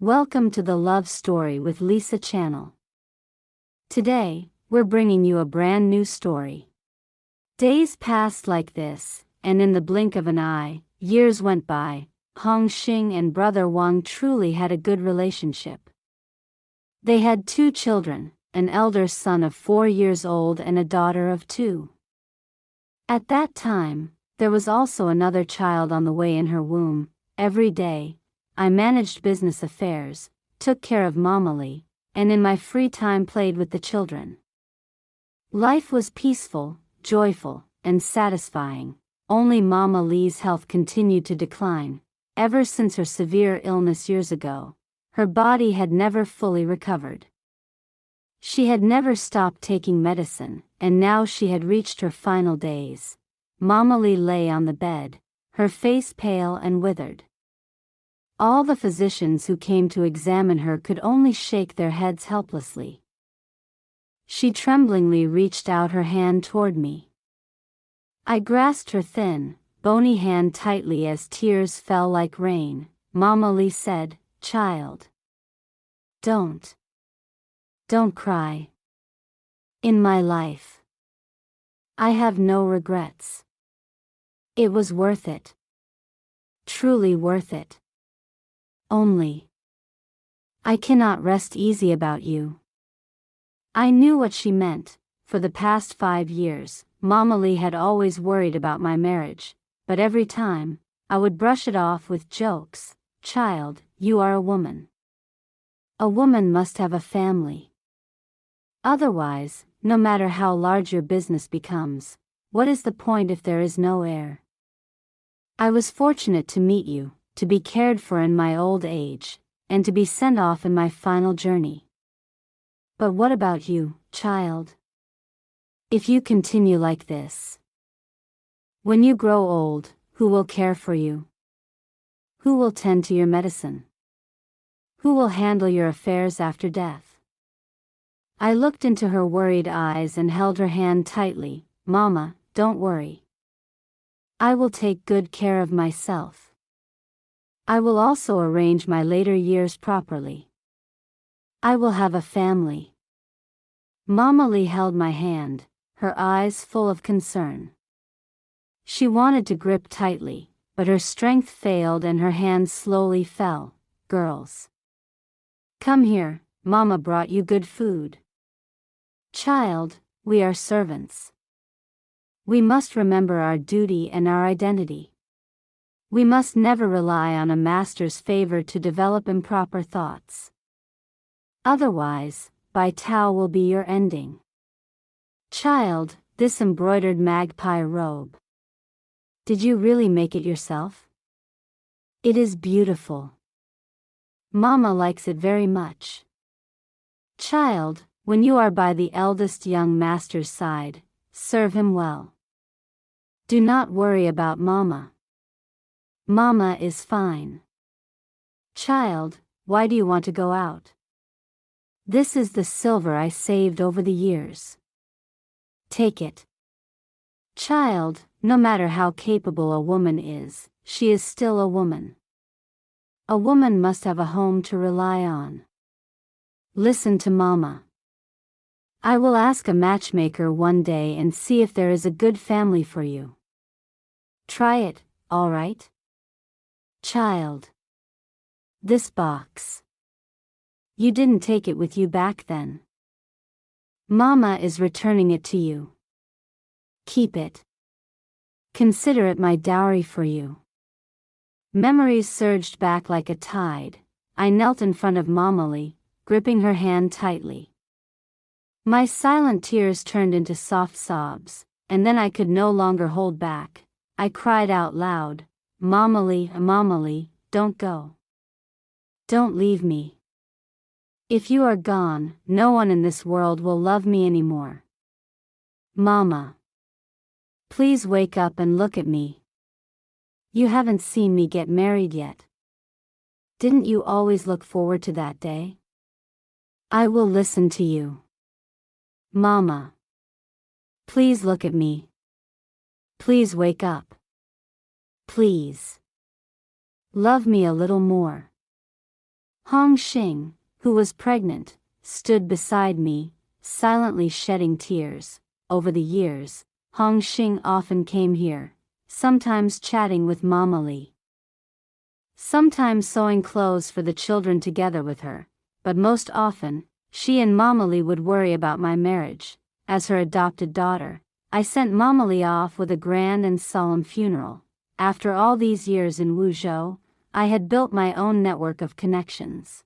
Welcome to the Love Story with Lisa channel. Today, we're bringing you a brand new story. Days passed like this, and in the blink of an eye, years went by. Hong Xing and brother Wang truly had a good relationship. They had 2 children, an elder son of 4 years old and a daughter of 2. At that time, there was also another child on the way in her womb. Every day, I managed business affairs, took care of Mama Lee, and in my free time played with the children. Life was peaceful, joyful, and satisfying. Only Mama Lee's health continued to decline. Ever since her severe illness years ago, her body had never fully recovered. She had never stopped taking medicine, and now she had reached her final days. Mama Lee lay on the bed, her face pale and withered. All the physicians who came to examine her could only shake their heads helplessly. She tremblingly reached out her hand toward me. I grasped her thin, bony hand tightly as tears fell like rain. Mama Lee said, "Child, don't cry. In my life, I have no regrets. It was worth it. Truly worth it. Only, I cannot rest easy about you." I knew what she meant. For the past 5 years, Mama Lee had always worried about my marriage, but every time, I would brush it off with jokes. "Child, you are a woman. A woman must have a family. Otherwise, no matter how large your business becomes, what is the point if there is no heir? I was fortunate to meet you, to be cared for in my old age, and to be sent off in my final journey. But what about you, child? If you continue like this, when you grow old, who will care for you? Who will tend to your medicine? Who will handle your affairs after death?" I looked into her worried eyes and held her hand tightly. "Mama, don't worry. I will take good care of myself. I will also arrange my later years properly. I will have a family." Mama Lee held my hand, her eyes full of concern. She wanted to grip tightly, but her strength failed and her hand slowly fell. "Girls, come here, Mama brought you good food. Child, we are servants. We must remember our duty and our identity. We must never rely on a master's favor to develop improper thoughts. Otherwise, Bai Tao will be your ending. Child, this embroidered magpie robe. Did you really make it yourself? It is beautiful. Mama likes it very much. Child, when you are by the eldest young master's side, serve him well. Do not worry about Mama. Mama is fine. Child, why do you want to go out? This is the silver I saved over the years. Take it. Child, no matter how capable a woman is, she is still a woman. A woman must have a home to rely on. Listen to Mama. I will ask a matchmaker one day and see if there is a good family for you. Try it, all right? Child. This box. You didn't take it with you back then. Mama is returning it to you. Keep it. Consider it my dowry for you." Memories surged back like a tide. I knelt in front of Mama Lee, gripping her hand tightly. My silent tears turned into soft sobs, and then I could no longer hold back. I cried out loud, Mama Lee, don't go. Don't leave me. If you are gone, no one in this world will love me anymore. Mama, please wake up and look at me. You haven't seen me get married yet. Didn't you always look forward to that day? I will listen to you. Mama, please look at me. Please wake up. Please. Love me a little more. Hong Xing, who was pregnant, stood beside me, silently shedding tears. Over the years, Hong Xing often came here, sometimes chatting with Mama Li, sometimes sewing clothes for the children together with her, but most often, she and Mama Li would worry about my marriage. As her adopted daughter, I sent Mama Li off with a grand and solemn funeral. After all these years in Wuzhou, I had built my own network of connections.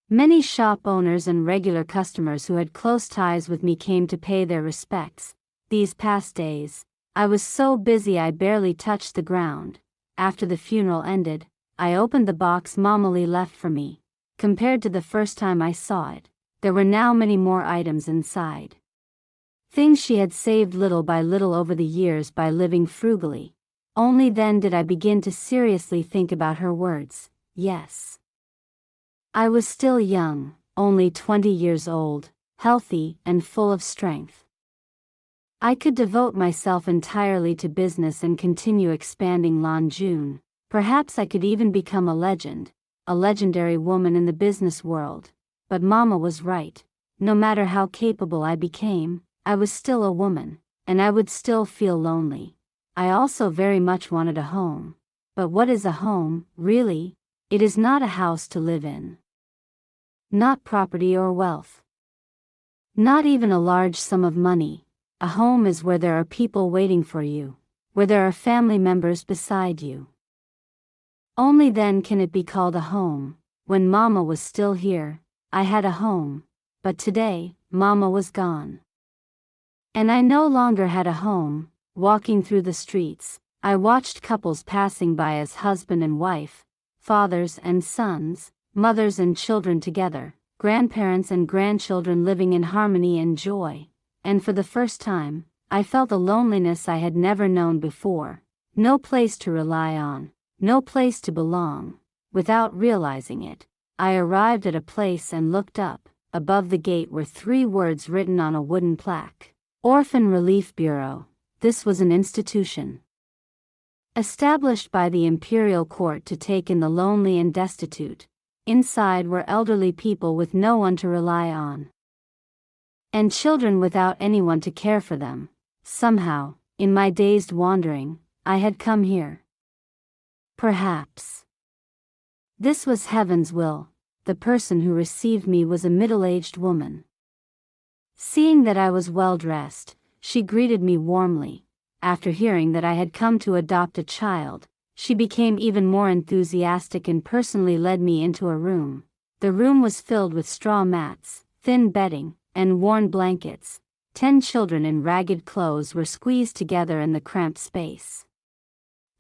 Many shop owners and regular customers who had close ties with me came to pay their respects. These past days, I was so busy I barely touched the ground. After the funeral ended, I opened the box Mama Li left for me. Compared to the first time I saw it, there were now many more items inside. Things she had saved little by little over the years by living frugally. Only then did I begin to seriously think about her words, yes. I was still young, only 20 years old, healthy and full of strength. I could devote myself entirely to business and continue expanding Lanjun. Perhaps I could even become a legend, a legendary woman in the business world. But Mama was right. No matter how capable I became, I was still a woman, and I would still feel lonely. I also very much wanted a home. But what is a home, really? It is not a house to live in. Not property or wealth. Not even a large sum of money. A home is where there are people waiting for you, where there are family members beside you. Only then can it be called a home. When Mama was still here, I had a home, but today, Mama was gone. And I no longer had a home. Walking through the streets, I watched couples passing by as husband and wife, fathers and sons, mothers and children together, grandparents and grandchildren living in harmony and joy. And for the first time, I felt a loneliness I had never known before. No place to rely on, no place to belong. Without realizing it, I arrived at a place and looked up. Above the gate were 3 words written on a wooden plaque. Orphan Relief Bureau. This was an institution established by the imperial court to take in the lonely and destitute. Inside were elderly people with no one to rely on, and children without anyone to care for them. Somehow, in my dazed wandering, I had come here. Perhaps this was heaven's will. The person who received me was a middle-aged woman. Seeing that I was well dressed, she greeted me warmly. After hearing that I had come to adopt a child, she became even more enthusiastic and personally led me into a room. The room was filled with straw mats, thin bedding, and worn blankets. 10 children in ragged clothes were squeezed together in the cramped space.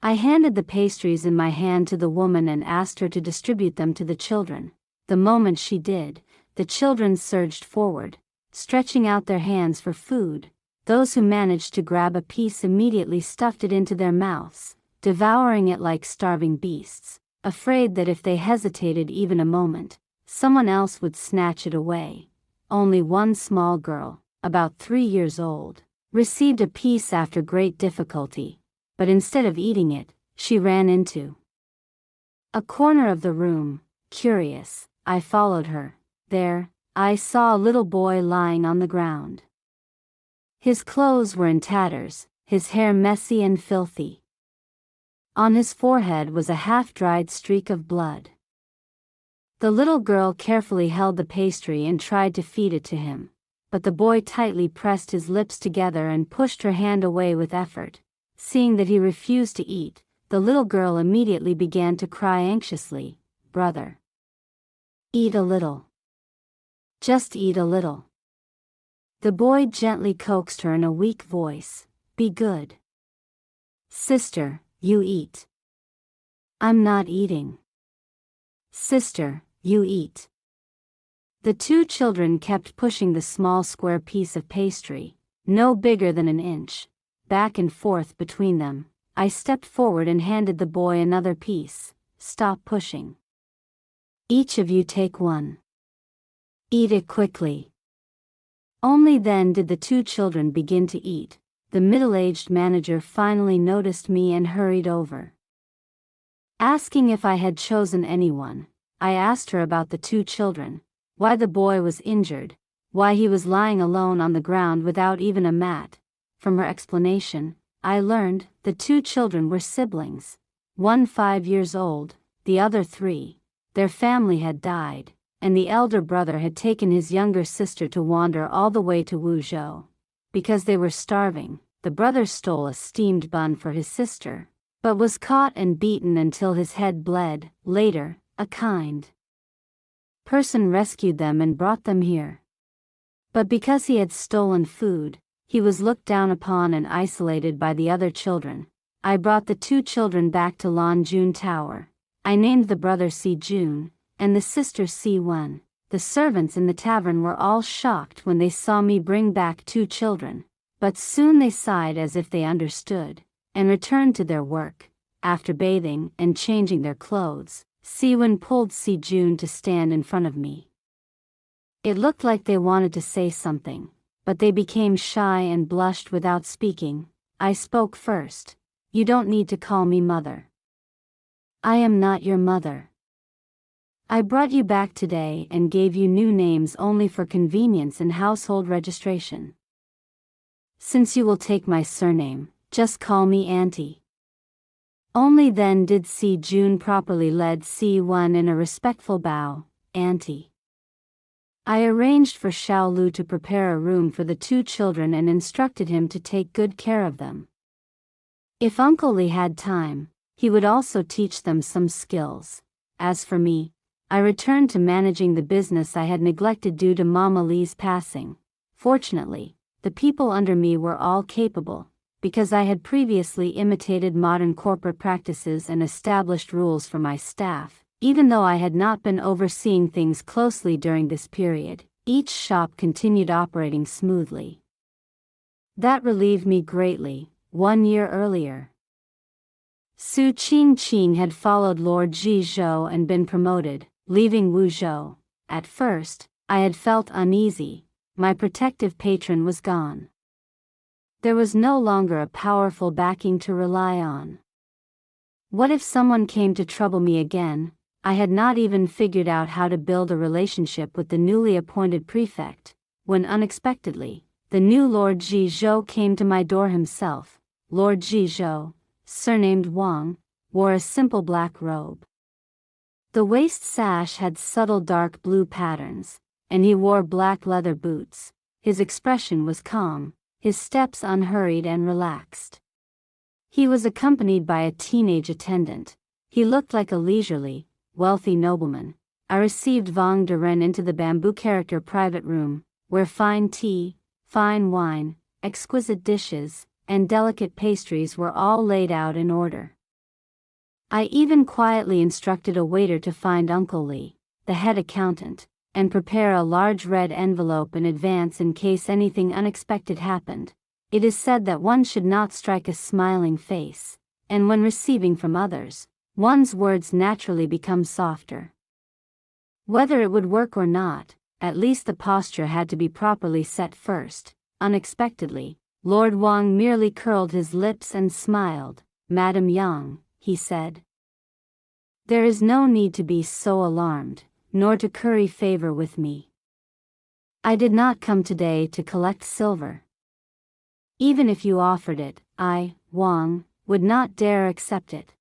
I handed the pastries in my hand to the woman and asked her to distribute them to the children. The moment she did, the children surged forward, stretching out their hands for food. Those who managed to grab a piece immediately stuffed it into their mouths, devouring it like starving beasts, afraid that if they hesitated even a moment, someone else would snatch it away. Only one small girl, about 3 years old, received a piece after great difficulty, but instead of eating it, she ran into a corner of the room. Curious, I followed her. There, I saw a little boy lying on the ground. His clothes were in tatters, his hair messy and filthy. On his forehead was a half-dried streak of blood. The little girl carefully held the pastry and tried to feed it to him, but the boy tightly pressed his lips together and pushed her hand away with effort. Seeing that he refused to eat, the little girl immediately began to cry anxiously. "Brother, eat a little. Just eat a little." The boy gently coaxed her in a weak voice. "Be good. Sister, you eat." "I'm not eating." "Sister, you eat." The 2 children kept pushing the small square piece of pastry, no bigger than an inch, back and forth between them. I stepped forward and handed the boy another piece. "Stop pushing. Each of you take one. Eat it quickly." Only then did the 2 children begin to eat. The middle-aged manager finally noticed me and hurried over, asking if I had chosen anyone. I asked her about the 2 children, why the boy was injured, why he was lying alone on the ground without even a mat. From her explanation, I learned the 2 children were siblings, one 5 years old, the other 3. Their family had died, and the elder brother had taken his younger sister to wander all the way to Wuzhou. Because they were starving, the brother stole a steamed bun for his sister, but was caught and beaten until his head bled. Later, a kind person rescued them and brought them here. But because he had stolen food, he was looked down upon and isolated by the other children. I brought the 2 children back to Lanjun Tower. I named the brother Si Jun, and the sister Si Wen. The servants in the tavern were all shocked when they saw me bring back 2 children, but soon they sighed as if they understood, and returned to their work. After bathing and changing their clothes, Si Wen pulled Si Jun to stand in front of me. It looked like they wanted to say something, but they became shy and blushed without speaking. I spoke first. You don't need to call me mother. I am not your mother. I brought you back today and gave you new names only for convenience and household registration. Since you will take my surname, just call me Auntie. Only then did Si Jun properly lead Si Wen in a respectful bow. Auntie. I arranged for Xiao Lu to prepare a room for the 2 children and instructed him to take good care of them. If Uncle Li had time, he would also teach them some skills. As for me, I returned to managing the business I had neglected due to Mama Li's passing. Fortunately, the people under me were all capable, because I had previously imitated modern corporate practices and established rules for my staff. Even though I had not been overseeing things closely during this period, each shop continued operating smoothly. That relieved me greatly. 1 year earlier, Su Qingqing had followed Lord Jizhou and been promoted, leaving Wuzhou. At first, I had felt uneasy. My protective patron was gone. There was no longer a powerful backing to rely on. What if someone came to trouble me again? I had not even figured out how to build a relationship with the newly appointed prefect, when unexpectedly, the new Lord Jizhou came to my door himself. Lord Jizhou, surnamed Wang, wore a simple black robe. The waist sash had subtle dark blue patterns, and he wore black leather boots. His expression was calm, his steps unhurried and relaxed. He was accompanied by a teenage attendant. He looked like a leisurely, wealthy nobleman. I received Wang Duren into the bamboo character private room, where fine tea, fine wine, exquisite dishes, and delicate pastries were all laid out in order. I even quietly instructed a waiter to find Uncle Li, the head accountant, and prepare a large red envelope in advance in case anything unexpected happened. It is said that one should not strike a smiling face, and when receiving from others, one's words naturally become softer. Whether it would work or not, at least the posture had to be properly set first. Unexpectedly, Lord Wang merely curled his lips and smiled. Madam Yang, he said. There is no need to be so alarmed, nor to curry favor with me. I did not come today to collect silver. Even if you offered it, I, Wang, would not dare accept it.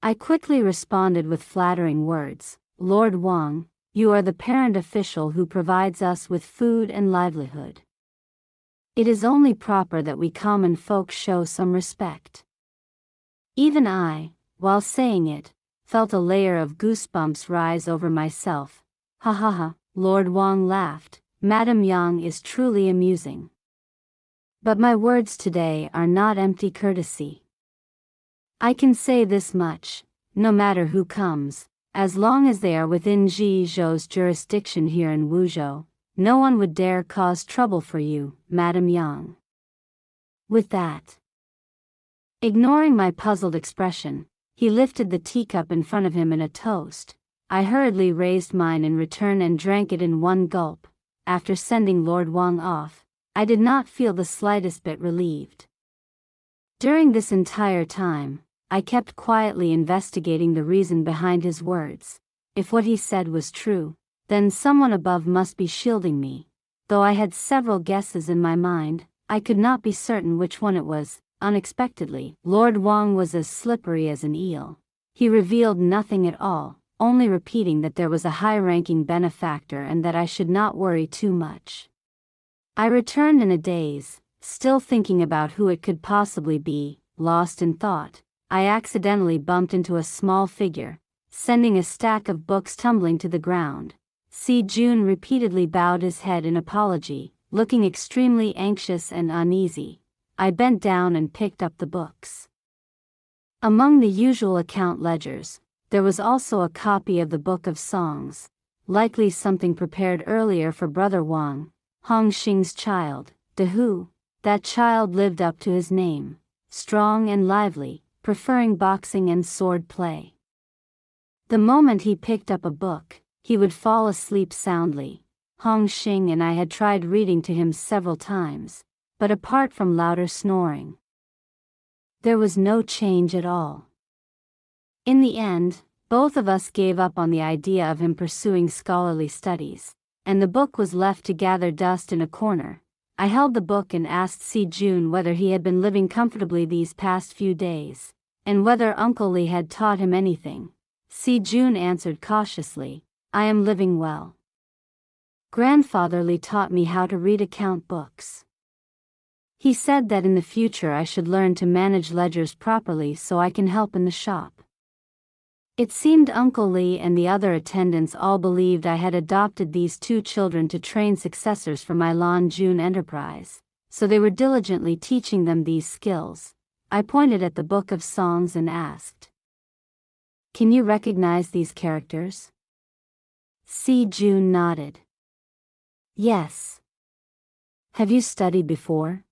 I quickly responded with flattering words. Lord Wang, you are the parent official who provides us with food and livelihood. It is only proper that we common folk show some respect. Even I, while saying it, felt a layer of goosebumps rise over myself. Ha ha ha, Lord Wang laughed. Madam Yang is truly amusing. But my words today are not empty courtesy. I can say this much, no matter who comes, as long as they are within Jizhou's jurisdiction here in Wuzhou, no one would dare cause trouble for you, Madam Yang. With that, ignoring my puzzled expression, he lifted the teacup in front of him in a toast. I hurriedly raised mine in return and drank it in one gulp. After sending Lord Wang off, I did not feel the slightest bit relieved. During this entire time, I kept quietly investigating the reason behind his words. If what he said was true, then someone above must be shielding me. Though I had several guesses in my mind, I could not be certain which one it was. Unexpectedly, Lord Wang was as slippery as an eel. He revealed nothing at all, only repeating that there was a high-ranking benefactor and that I should not worry too much. I returned in a daze, still thinking about who it could possibly be. Lost in thought, I accidentally bumped into a small figure, sending a stack of books tumbling to the ground. Si Jun repeatedly bowed his head in apology, looking extremely anxious and uneasy. I bent down and picked up the books. Among the usual account ledgers, there was also a copy of the Book of Songs, likely something prepared earlier for Brother Wang, Hong Xing's child. Dehu, that child lived up to his name, strong and lively, preferring boxing and sword play. The moment he picked up a book, he would fall asleep soundly. Hong Xing and I had tried reading to him several times, but apart from louder snoring, there was no change at all. In the end, both of us gave up on the idea of him pursuing scholarly studies, and the book was left to gather dust in a corner. I held the book and asked Si Jun whether he had been living comfortably these past few days, and whether Uncle Li had taught him anything. Si Jun answered cautiously, "I am living well. Grandfather Li taught me how to read account books. He said that in the future I should learn to manage ledgers properly so I can help in the shop." It seemed Uncle Li and the other attendants all believed I had adopted these two children to train successors for my Lan Jun enterprise, so they were diligently teaching them these skills. I pointed at the Book of Songs and asked, "Can you recognize these characters?" Si Jun nodded. "Yes." "Have you studied before?"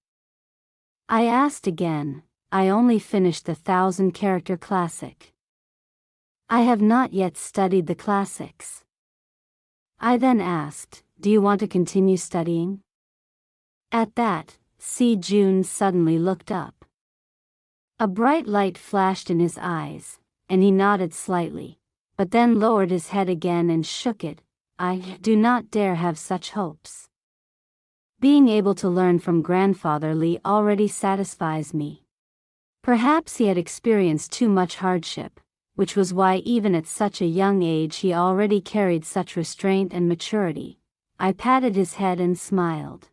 I asked again. "I only finished the 1,000-character classic." "I have not yet studied the classics." I then asked, "Do you want to continue studying?" At that, Si Jun suddenly looked up. A bright light flashed in his eyes, and he nodded slightly, but then lowered his head again and shook it. "I do not dare have such hopes. Being able to learn from Grandfather Li already satisfies me." Perhaps he had experienced too much hardship, which was why even at such a young age he already carried such restraint and maturity. I patted his head and smiled.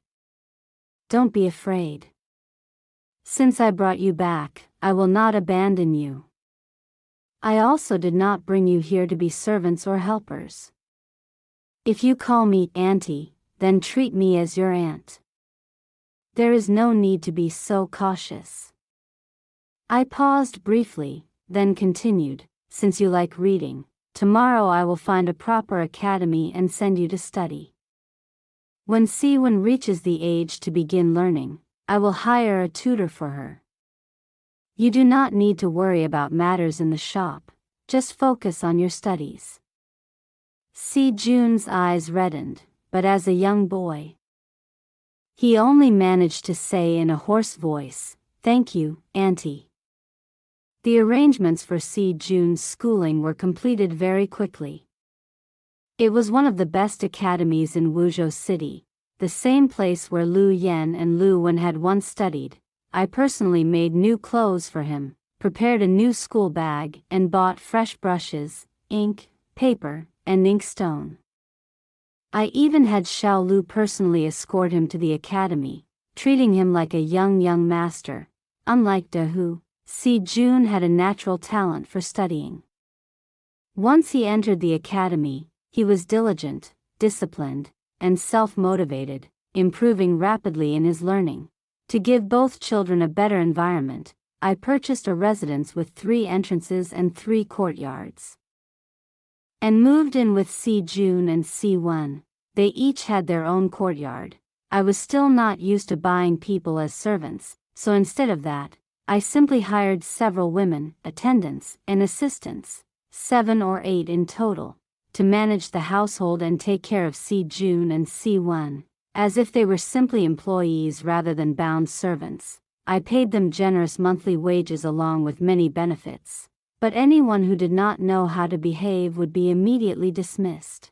"Don't be afraid. Since I brought you back, I will not abandon you. I also did not bring you here to be servants or helpers. If you call me Auntie, then treat me as your aunt. There is no need to be so cautious." I paused briefly, then continued, "Since you like reading, tomorrow I will find a proper academy and send you to study. When Siwen reaches the age to begin learning, I will hire a tutor for her. You do not need to worry about matters in the shop, just focus on your studies." Si Jun's eyes reddened, but as a young boy, he only managed to say in a hoarse voice, "Thank you, Auntie." The arrangements for Si Jun's schooling were completed very quickly. It was one of the best academies in Wuzhou City, the same place where Lu Yan and Lu Wen had once studied. I personally made new clothes for him, prepared a new school bag, and bought fresh brushes, ink, paper, and inkstone. I even had Xiao Lu personally escort him to the academy, treating him like a young master. Unlike Dehu, Si Jun had a natural talent for studying. Once he entered the academy, he was diligent, disciplined, and self-motivated, improving rapidly in his learning. To give both children a better environment, I purchased a residence with 3 entrances and 3 courtyards, and moved in with Si Jun and Si Wen. They each had their own courtyard. I was still not used to buying people as servants, so instead of that, I simply hired several women, attendants, and assistants, 7 or 8 in total, to manage the household and take care of Si Jun and Si Wen, as if they were simply employees rather than bound servants. I paid them generous monthly wages along with many benefits. but anyone who did not know how to behave would be immediately dismissed.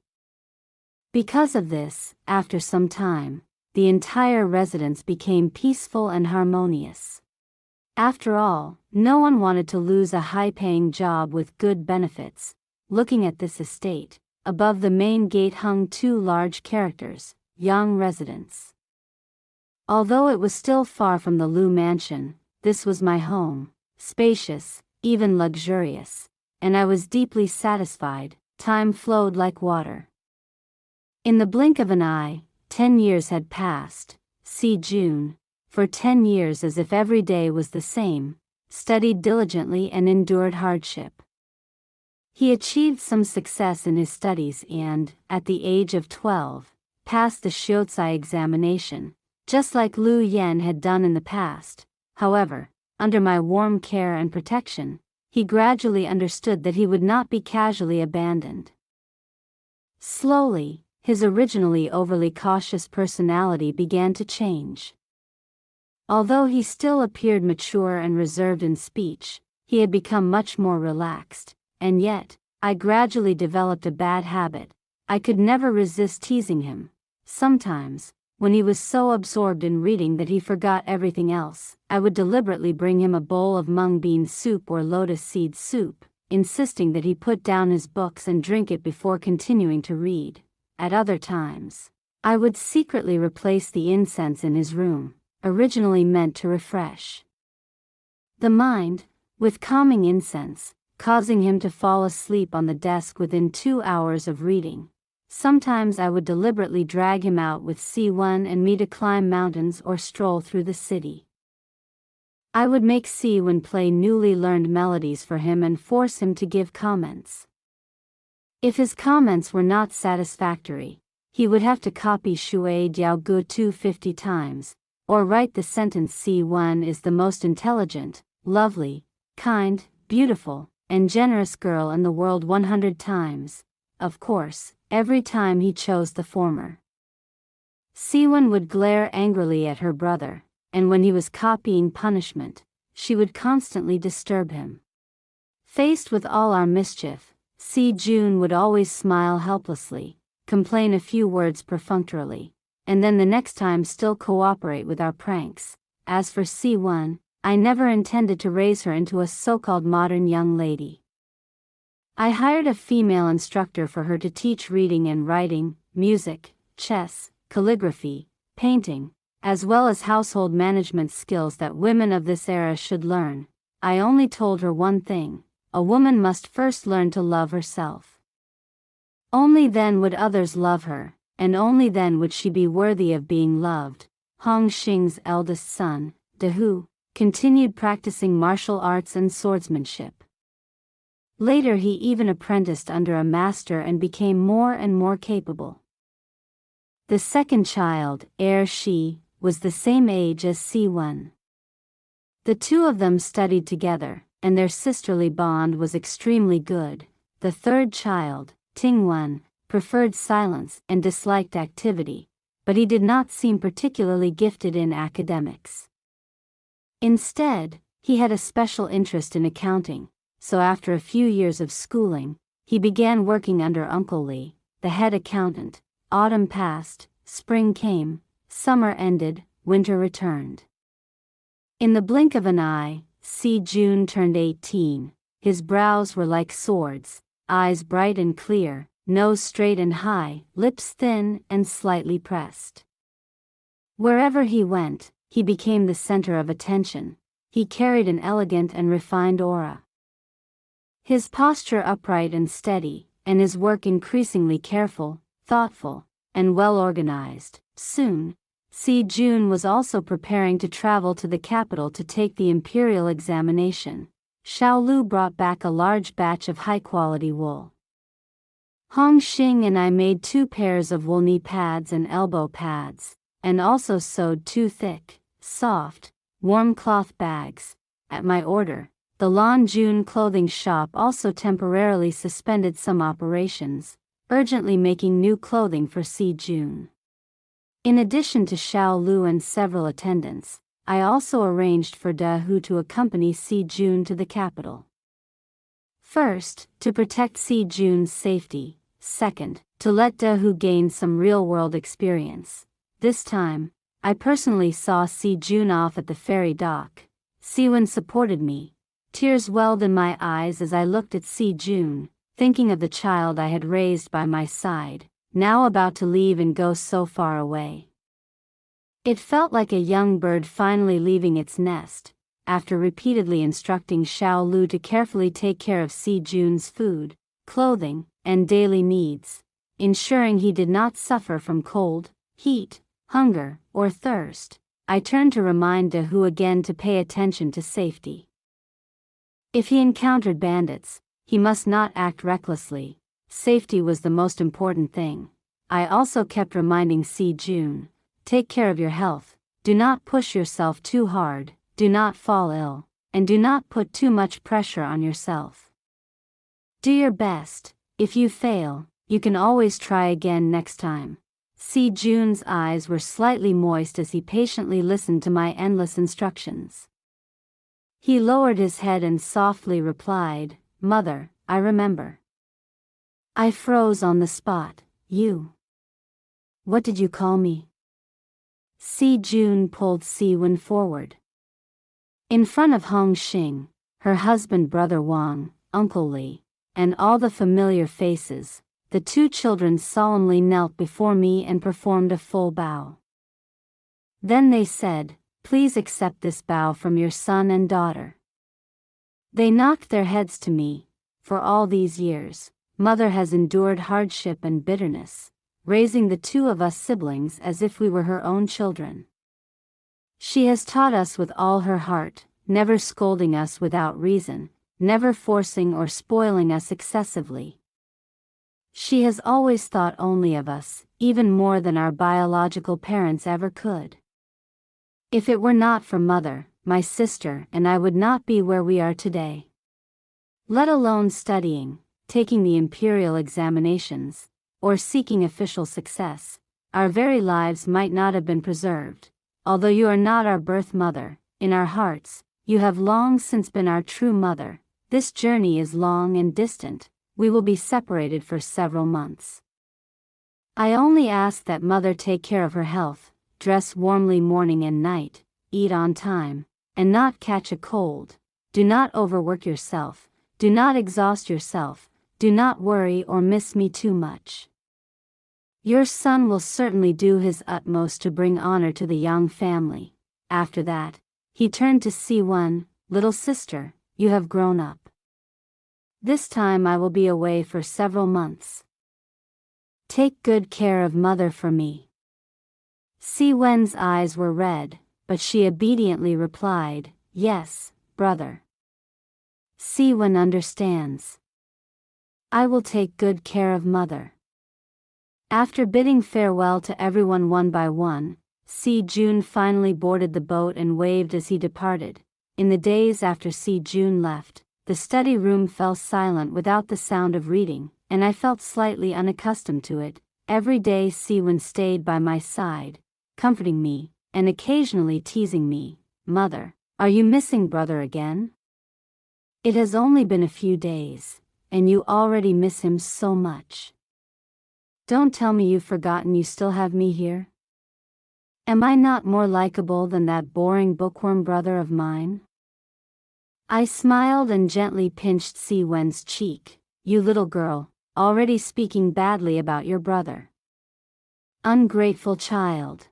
Because of this, after some time, the entire residence became peaceful and harmonious. After all, no one wanted to lose a high-paying job with good benefits. Looking at this estate, above the main gate hung two large characters, young residents. Although it was still far from the Liu mansion, this was my home, spacious, even luxurious, and I was deeply satisfied. Time flowed like water. In the blink of an eye, 10 years had passed. See June, for 10 years, as if every day was the same, studied diligently and endured hardship. He achieved some success in his studies and, at the age of 12, passed the Shiozai examination, just like Liu Yan had done in the past. However, under my warm care and protection, he gradually understood that he would not be casually abandoned. Slowly, his originally overly cautious personality began to change. Although he still appeared mature and reserved in speech, he had become much more relaxed, and yet, I gradually developed a bad habit. I could never resist teasing him. Sometimes, when he was so absorbed in reading that he forgot everything else, I would deliberately bring him a bowl of mung bean soup or lotus seed soup, insisting that he put down his books and drink it before continuing to read. At other times, I would secretly replace the incense in his room, originally meant to refresh the mind, with calming incense, causing him to fall asleep on the desk within 2 hours of reading. Sometimes I would deliberately drag him out with C1 and me to climb mountains or stroll through the city. I would make C1 play newly learned melodies for him and force him to give comments. If his comments were not satisfactory, he would have to copy Shui Diao Gu 250 times, or write the sentence C1 is the most intelligent, lovely, kind, beautiful, and generous girl in the world 100 times. Of course, every time he chose the former. C1 would glare angrily at her brother, and when he was copying punishment, she would constantly disturb him. Faced with all our mischief, C. June would always smile helplessly, complain a few words perfunctorily, and then the next time still cooperate with our pranks. As for C1, I never intended to raise her into a so-called modern young lady. I hired a female instructor for her to teach reading and writing, music, chess, calligraphy, painting, as well as household management skills that women of this era should learn. I only told her one thing: a woman must first learn to love herself. Only then would others love her, and only then would she be worthy of being loved. Hong Xing's eldest son, Dehu, continued practicing martial arts and swordsmanship. Later he even apprenticed under a master and became more and more capable. The second child, heir Shi, was the same age as C1. The two of them studied together, and their sisterly bond was extremely good. The third child, Tingwen, preferred silence and disliked activity, but he did not seem particularly gifted in academics. Instead, he had a special interest in accounting, so after a few years of schooling, he began working under Uncle Li, the head accountant. Autumn passed, spring came, summer ended, winter returned. In the blink of an eye, C. June turned 18. His brows were like swords, eyes bright and clear, nose straight and high, lips thin and slightly pressed. Wherever he went, he became the center of attention. He carried an elegant and refined aura. His posture upright and steady, and his work increasingly careful, thoughtful, and well organized. Soon, C. June was also preparing to travel to the capital to take the imperial examination. Xiao Lu brought back a large batch of high-quality wool. Hong Xing and I made 2 pairs of wool knee pads and elbow pads, and also sewed 2 thick, soft, warm cloth bags. At my order, the Lan Jun clothing shop also temporarily suspended some operations, urgently making new clothing for C. June. In addition to Xiao Lu and several attendants, I also arranged for Da Hu to accompany Si Jun to the capital. First, to protect Si Jun's safety. Second, to let Dahu gain some real-world experience. This time, I personally saw Si Jun off at the ferry dock. Siwon supported me. Tears welled in my eyes as I looked at Si Jun, thinking of the child I had raised by my side, now about to leave and go so far away. It felt like a young bird finally leaving its nest, after repeatedly instructing Xiao Lu to carefully take care of Si Jun's food, clothing, and daily needs, ensuring he did not suffer from cold, heat, hunger, or thirst. I turned to remind Dahu again to pay attention to safety. If he encountered bandits, he must not act recklessly. Safety was the most important thing. I also kept reminding Si Jun, take care of your health, do not push yourself too hard, do not fall ill, and do not put too much pressure on yourself. Do your best. If you fail, you can always try again next time. Si Jun's eyes were slightly moist as he patiently listened to my endless instructions. He lowered his head and softly replied, "Mother, I remember." I froze on the spot. You? What did you call me? Si Jun pulled Siwon forward. In front of Hong Xing, her husband brother Wang, Uncle Li, and all the familiar faces, the two children solemnly knelt before me and performed a full bow. Then they said, "Please accept this bow from your son and daughter." They knocked their heads to me. For all these years, Mother has endured hardship and bitterness, raising the two of us siblings as if we were her own children. She has taught us with all her heart, never scolding us without reason, never forcing or spoiling us excessively. She has always thought only of us, even more than our biological parents ever could. If it were not for Mother, my sister and I would not be where we are today. Let alone studying, taking the imperial examinations, or seeking official success, our very lives might not have been preserved. Although you are not our birth mother, in our hearts, you have long since been our true mother. This journey is long and distant. We will be separated for several months. I only ask that Mother take care of her health, dress warmly morning and night, eat on time, and not catch a cold. Do not overwork yourself, do not exhaust yourself, do not worry or miss me too much. Your son will certainly do his utmost to bring honor to the Yang family. After that, he turned to Siwon, "Little sister, you have grown up. This time I will be away for several months. Take good care of Mother for me." Siwon's eyes were red, but she obediently replied, "Yes, brother. Siwon understands. I will take good care of Mother." After bidding farewell to everyone one by one, Si Jun finally boarded the boat and waved as he departed. In the days after Si Jun left, the study room fell silent without the sound of reading, and I felt slightly unaccustomed to it. Every day Siwon stayed by my side, comforting me, and occasionally teasing me, "Mother, are you missing brother again? It has only been a few days, and you already miss him so much. Don't tell me you've forgotten you still have me here. Am I not more likable than that boring bookworm brother of mine?" I smiled and gently pinched Siwon's cheek. "You little girl, already speaking badly about your brother. Ungrateful child."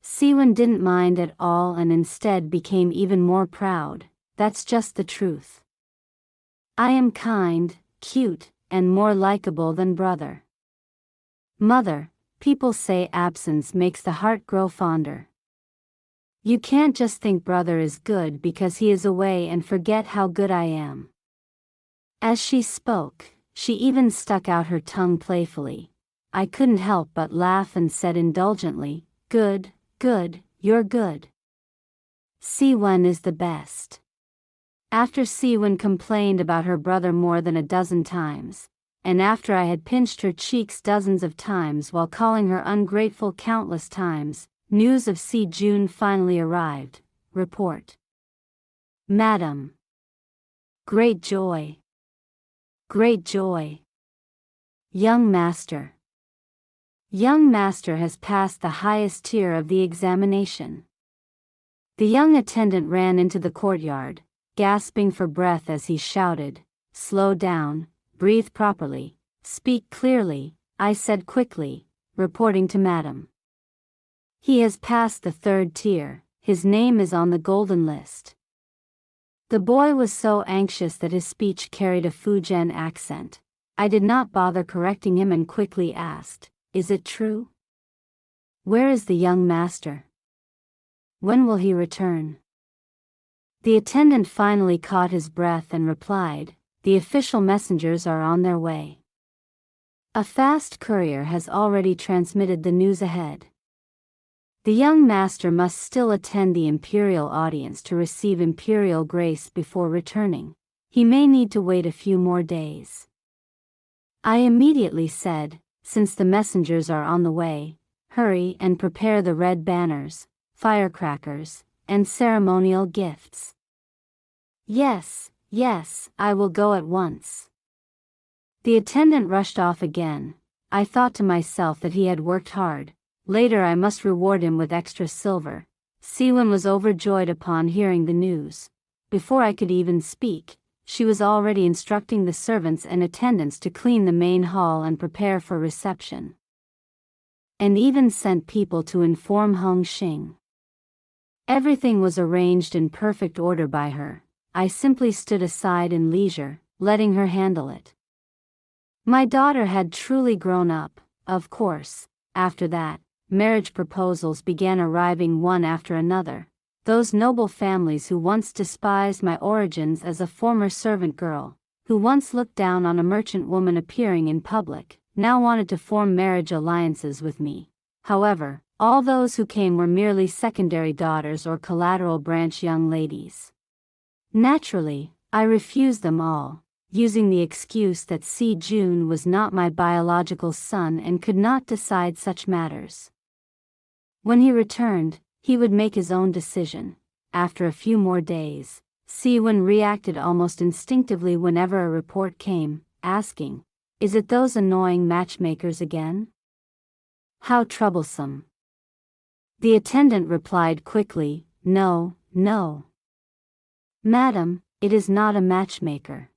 Siwon didn't mind at all and instead became even more proud. "That's just the truth. I am kind, cute, and more likable than brother. Mother, people say absence makes the heart grow fonder. You can't just think brother is good because he is away and forget how good I am." As she spoke, she even stuck out her tongue playfully. I couldn't help but laugh and said indulgently, "Good, good, you're good. Siwon is the best." After Siwon complained about her brother more than a dozen times, and after I had pinched her cheeks dozens of times while calling her ungrateful countless times, news of Si Jun finally arrived. Report. Madam. Great joy. Great joy. Young master. Young master has passed the highest tier of the examination. The young attendant ran into the courtyard, gasping for breath as he shouted, "Slow down, breathe properly, speak clearly," I said quickly, reporting to Madam. "He has passed the third tier, his name is on the golden list." The boy was so anxious that his speech carried a Fujian accent. I did not bother correcting him and quickly asked, "Is it true? Where is the young master? When will he return?" The attendant finally caught his breath and replied, "The official messengers are on their way. A fast courier has already transmitted the news ahead. The young master must still attend the imperial audience to receive imperial grace before returning. He may need to wait a few more days." I immediately said, "Since the messengers are on the way, hurry and prepare the red banners, firecrackers, and ceremonial gifts." Yes, I will go at once." The attendant rushed off again. I thought to myself that he had worked hard. Later I must reward him with extra silver. Siwen was overjoyed upon hearing the news. Before I could even speak, she was already instructing the servants and attendants to clean the main hall and prepare for reception. And even sent people to inform Hong Xing. Everything was arranged in perfect order by her. I simply stood aside in leisure, letting her handle it. My daughter had truly grown up, of course. After that, marriage proposals began arriving one after another. Those noble families who once despised my origins as a former servant girl, who once looked down on a merchant woman appearing in public, now wanted to form marriage alliances with me. However, all those who came were merely secondary daughters or collateral branch young ladies. Naturally, I refused them all, using the excuse that Si Jun was not my biological son and could not decide such matters. When he returned, he would make his own decision. After a few more days, Siwen reacted almost instinctively whenever a report came, asking, "Is it those annoying matchmakers again? How troublesome." The attendant replied quickly, "No. Madam, it is not a matchmaker.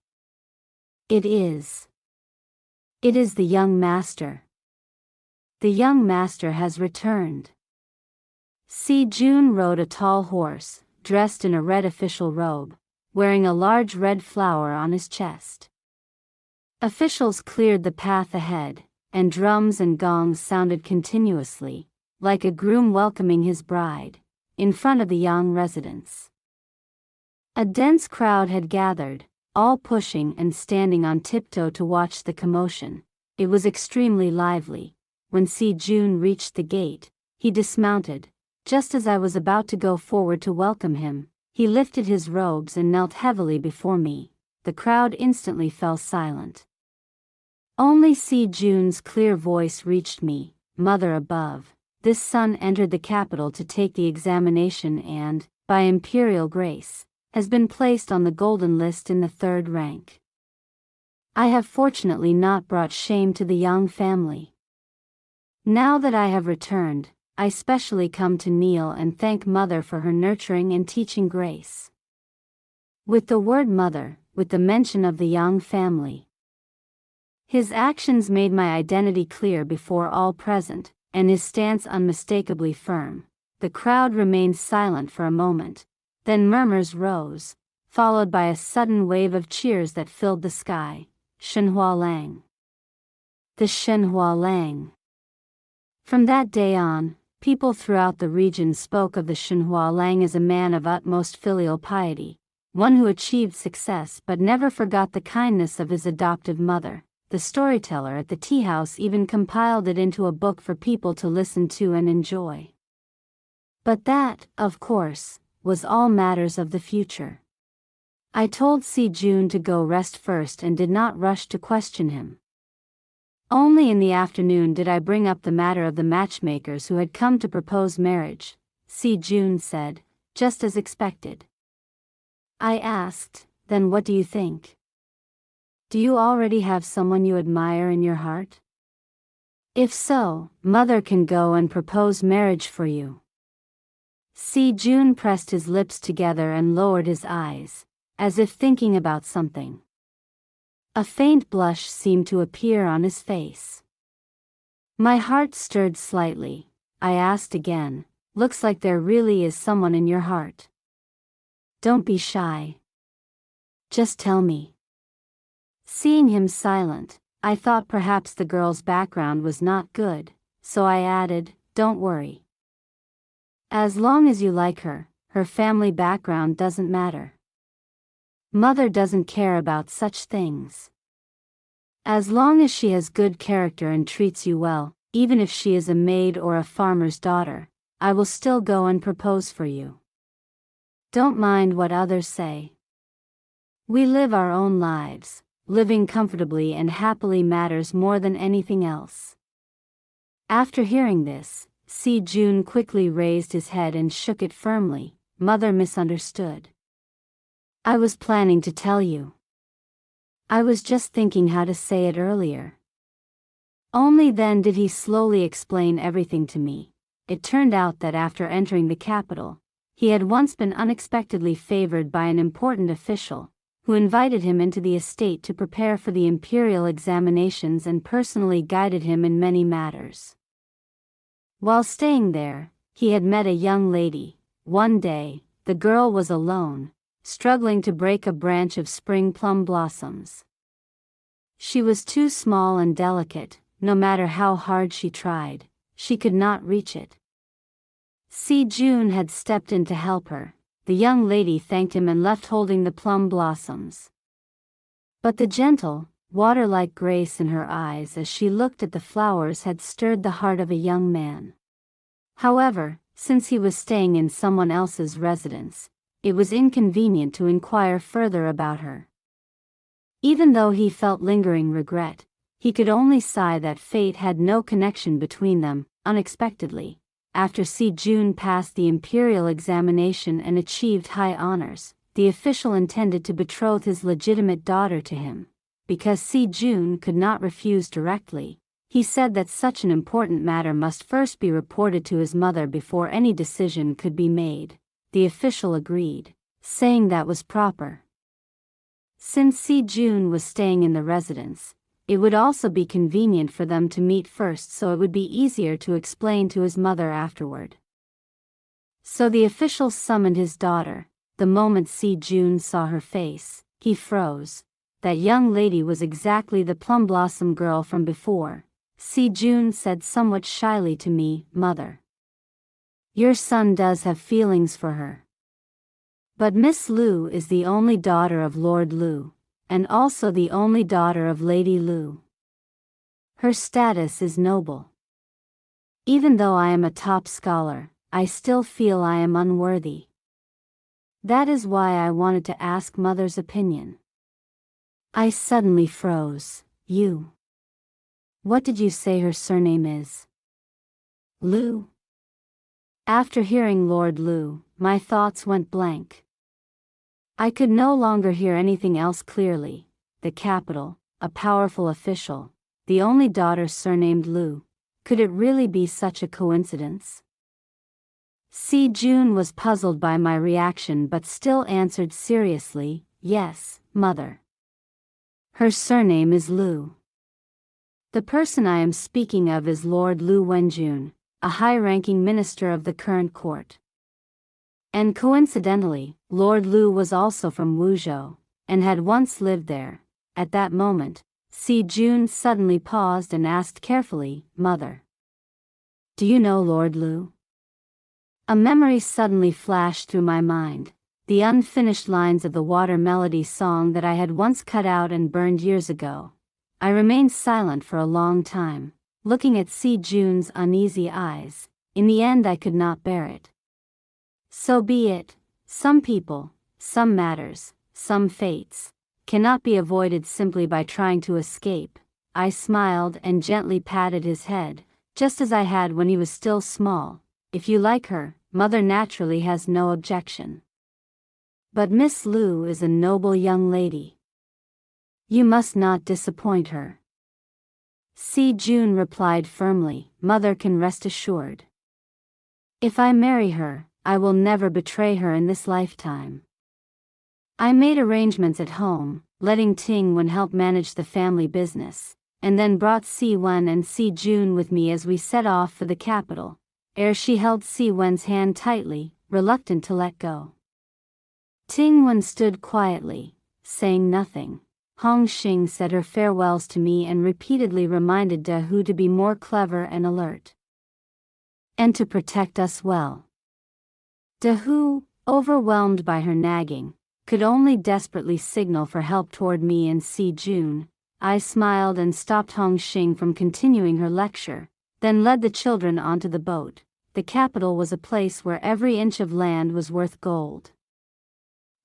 It is the young master. The young master has returned." Si Jun rode a tall horse, dressed in a red official robe, wearing a large red flower on his chest. Officials cleared the path ahead, and drums and gongs sounded continuously, like a groom welcoming his bride, in front of the Yang residence. A dense crowd had gathered, all pushing and standing on tiptoe to watch the commotion. It was extremely lively. When Si Jun reached the gate, he dismounted. Just as I was about to go forward to welcome him, he lifted his robes and knelt heavily before me. The crowd instantly fell silent. Only Si Jun's clear voice reached me, "Mother above, this son entered the capital to take the examination and, by imperial grace, has been placed on the golden list in the third rank. I have fortunately not brought shame to the Yang family. Now that I have returned, I specially come to kneel and thank Mother for her nurturing and teaching grace." With the word mother, with the mention of the Yang family. His actions made my identity clear before all present, and his stance unmistakably firm. The crowd remained silent for a moment, then murmurs rose, followed by a sudden wave of cheers that filled the sky. Shenhua Lang. The Shenhua Lang. From that day on, people throughout the region spoke of the Shenhua Lang as a man of utmost filial piety, one who achieved success but never forgot the kindness of his adoptive mother. The storyteller at the tea house even compiled it into a book for people to listen to and enjoy. But that, of course, was all matters of the future. I told Si Jun to go rest first and did not rush to question him. Only in the afternoon did I bring up the matter of the matchmakers who had come to propose marriage. Si Jun said, just as expected. I asked, "Then what do you think?" Do you already have someone you admire in your heart? If so, mother can go and propose marriage for you. Jun pressed his lips together and lowered his eyes, as if thinking about something. A faint blush seemed to appear on his face. My heart stirred slightly. I asked again, looks like there really is someone in your heart. Don't be shy. Just tell me. Seeing him silent, I thought perhaps the girl's background was not good, so I added, don't worry. As long as you like her, her family background doesn't matter. Mother doesn't care about such things. As long as she has good character and treats you well, even if she is a maid or a farmer's daughter, I will still go and propose for you. Don't mind what others say. We live our own lives. Living comfortably and happily matters more than anything else. After hearing this, Jun quickly raised his head and shook it firmly. Mother misunderstood. I was planning to tell you. I was just thinking how to say it earlier. Only then did he slowly explain everything to me. It turned out that after entering the capital, he had once been unexpectedly favored by an important official, who invited him into the estate to prepare for the imperial examinations and personally guided him in many matters. While staying there, he had met a young lady. One day, the girl was alone, struggling to break a branch of spring plum blossoms. She was too small and delicate, no matter how hard she tried, she could not reach it. Jun had stepped in to help her. The young lady thanked him and left holding the plum blossoms. But the gentle, water-like grace in her eyes as she looked at the flowers had stirred the heart of a young man. However, since he was staying in someone else's residence, it was inconvenient to inquire further about her. Even though he felt lingering regret, he could only sigh that fate had no connection between them. Unexpectedly, after Jun passed the imperial examination and achieved high honors, the official intended to betroth his legitimate daughter to him. Because Jun could not refuse directly, he said that such an important matter must first be reported to his mother before any decision could be made. The official agreed, saying that was proper. Since Jun was staying in the residence, it would also be convenient for them to meet first, so it would be easier to explain to his mother afterward. So the official summoned his daughter. The moment Jun saw her face, he froze. That young lady was exactly the plum blossom girl from before. Jun said somewhat shyly to me, "Mother, your son does have feelings for her. But Miss Lu is the only daughter of Lord Lu, and also the only daughter of Lady Lu. Her status is noble. Even though I am a top scholar, I still feel I am unworthy. That is why I wanted to ask Mother's opinion." I suddenly froze. "You? What did you say her surname is?" "Lu." After hearing Lord Lu, my thoughts went blank. I could no longer hear anything else clearly. The capital, a powerful official, the only daughter surnamed Lu. Could it really be such a coincidence? Jun was puzzled by my reaction but still answered seriously, "Yes, Mother. Her surname is Lu. The person I am speaking of is Lord Lu Wenjun, a high-ranking minister of the current court. And coincidentally, Lord Lu was also from Wuzhou, and had once lived there." At that moment, Jun suddenly paused and asked carefully, "Mother, do you know Lord Lu?" A memory suddenly flashed through my mind. The unfinished lines of the Water Melody song that I had once cut out and burned years ago. I remained silent for a long time, looking at Jun's uneasy eyes. In the end I could not bear it. "So be it. Some people, some matters, some fates, cannot be avoided simply by trying to escape." I smiled and gently patted his head, just as I had when he was still small. "If you like her, Mother naturally has no objection. But Miss Lu is a noble young lady. You must not disappoint her. Si Jun replied firmly, Mother can rest assured. If I marry her, I will never betray her in this lifetime. I made arrangements at home, letting Ting Wen help manage the family business, and then brought Si Wen and Si Jun with me as we set off for the capital. She held Si Wen's hand tightly, reluctant to let go. Ting Wen stood quietly, saying nothing. Hong Xing said her farewells to me and repeatedly reminded De Hu to be more clever and alert, and to protect us well. De Hu, overwhelmed by her nagging, could only desperately signal for help toward me and Si Jun. I smiled and stopped Hong Xing from continuing her lecture, then led the children onto the boat. The capital was a place where every inch of land was worth gold.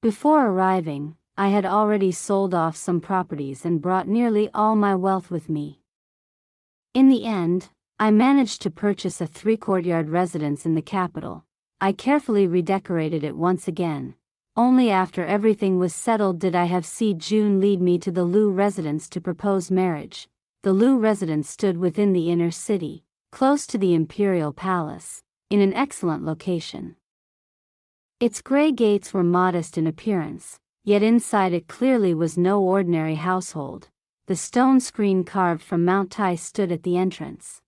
Before arriving, I had already sold off some properties and brought nearly all my wealth with me. In the end, I managed to purchase a 3-courtyard residence in the capital. I carefully redecorated it once again. Only after everything was settled did I have Si Jun lead me to the Lu residence to propose marriage. The Lu residence stood within the inner city, close to the imperial palace, in an excellent location. Its gray gates were modest in appearance, yet inside it clearly was no ordinary household. The stone screen carved from Mount Tai stood at the entrance.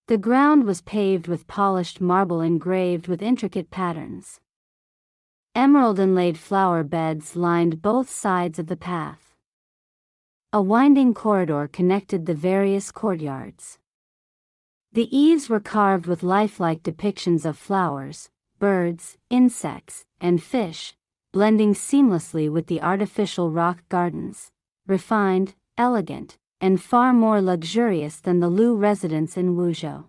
The ground was paved with polished marble engraved with intricate patterns. Emerald inlaid flower beds lined both sides of the path. A winding corridor connected the various courtyards. The eaves were carved with lifelike depictions of flowers, birds, insects, and fish, blending seamlessly with the artificial rock gardens, refined, elegant, and far more luxurious than the Lu residence in Wuzhou.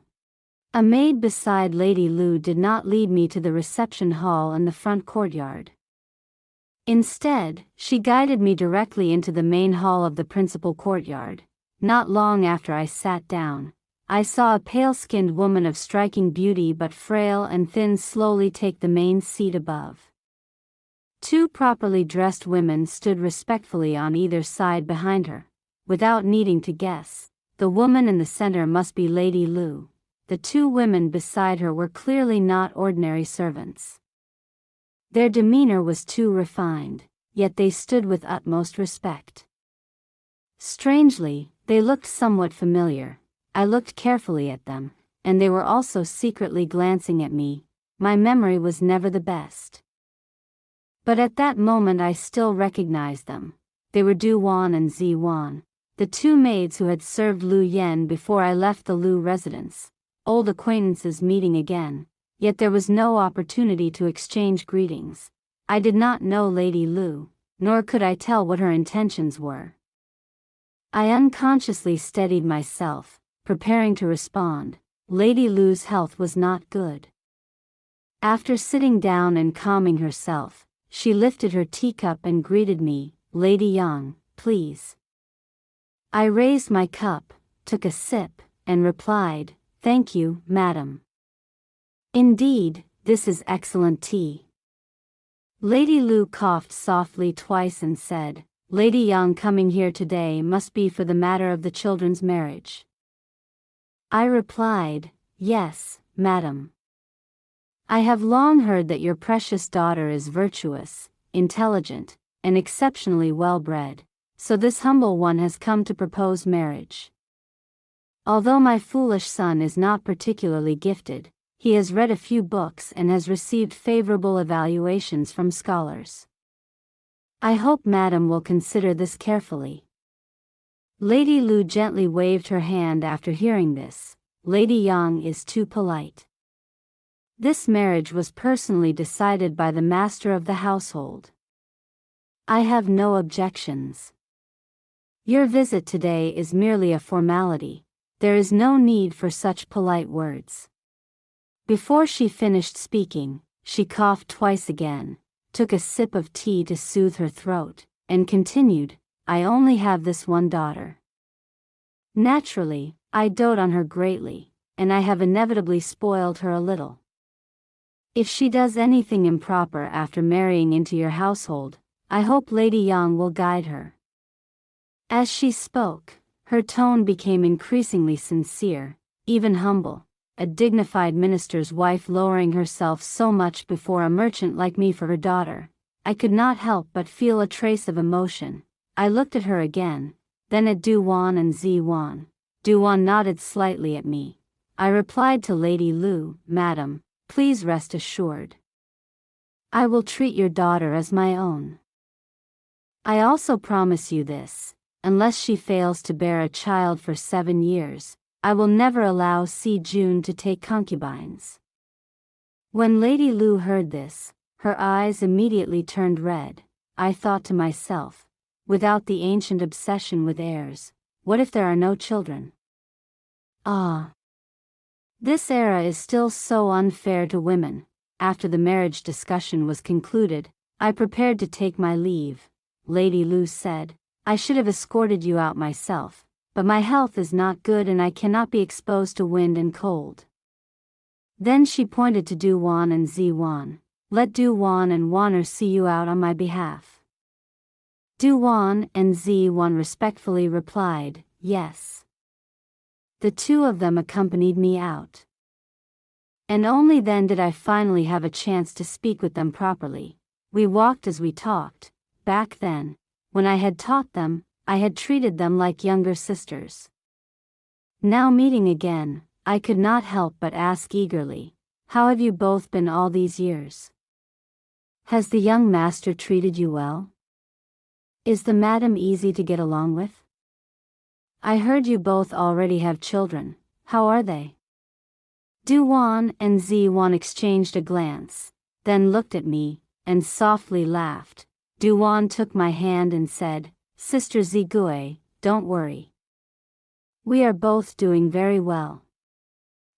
A maid beside Lady Lu did not lead me to the reception hall in the front courtyard. Instead, she guided me directly into the main hall of the principal courtyard. Not long after I sat down, I saw a pale-skinned woman of striking beauty but frail and thin slowly take the main seat above. 2 properly dressed women stood respectfully on either side behind her. Without needing to guess, the woman in the center must be Lady Lu. The 2 women beside her were clearly not ordinary servants. Their demeanor was too refined, yet they stood with utmost respect. Strangely, they looked somewhat familiar. I looked carefully at them, and they were also secretly glancing at me. My memory was never the best. But at that moment I still recognized them. They were Du Wan and Zi Wan, the 2 maids who had served Lu Yen before I left the Lu residence. Old acquaintances meeting again, yet there was no opportunity to exchange greetings. I did not know Lady Lu, nor could I tell what her intentions were. I unconsciously steadied myself, preparing to respond. Lady Lu's health was not good. After sitting down and calming herself, she lifted her teacup and greeted me, Lady Yang, please. I raised my cup, took a sip, and replied, Thank you, madam. Indeed, this is excellent tea. Lady Lu coughed softly twice and said, Lady Yang coming here today must be for the matter of the children's marriage. I replied, Yes, madam. I have long heard that your precious daughter is virtuous, intelligent, and exceptionally well-bred, so this humble one has come to propose marriage. Although my foolish son is not particularly gifted, he has read a few books and has received favorable evaluations from scholars. I hope madam will consider this carefully. Lady Lu gently waved her hand after hearing this. Lady Yang is too polite. This marriage was personally decided by the master of the household. I have no objections. Your visit today is merely a formality. There is no need for such polite words. Before she finished speaking, she coughed twice again, took a sip of tea to soothe her throat, and continued, I only have this one daughter. Naturally, I dote on her greatly, and I have inevitably spoiled her a little. If she does anything improper after marrying into your household, I hope Lady Yang will guide her. As she spoke, her tone became increasingly sincere, even humble, a dignified minister's wife lowering herself so much before a merchant like me for her daughter. I could not help but feel a trace of emotion. I looked at her again, then at Du-Wan and Zi-Wan. Du-Wan nodded slightly at me. I replied to Lady Lu, "Madam, please rest assured. I will treat your daughter as my own. I also promise you this, unless she fails to bear a child for 7 years, I will never allow Si Jun to take concubines." When Lady Lu heard this, her eyes immediately turned red. I thought to myself, without the ancient obsession with heirs, what if there are no children? Ah! This era is still so unfair to women. After the marriage discussion was concluded, I prepared to take my leave. Lady Lu said, "I should have escorted you out myself, but my health is not good and I cannot be exposed to wind and cold." Then she pointed to Du-Wan and Zi-Wan. "Let Du-Wan and Wanner see you out on my behalf." Du-Wan and Zi-Wan respectfully replied, "Yes." The two of them accompanied me out. And only then did I finally have a chance to speak with them properly. We walked as we talked. Back then, when I had taught them, I had treated them like younger sisters. Now meeting again, I could not help but ask eagerly, "How have you both been all these years? Has the young master treated you well? Is the madam easy to get along with? I heard you both already have children. How are they?" Du-Wan and Zi-Wan exchanged a glance, then looked at me, and softly laughed. Du-Wan took my hand and said, "Sister Zigui, don't worry. We are both doing very well.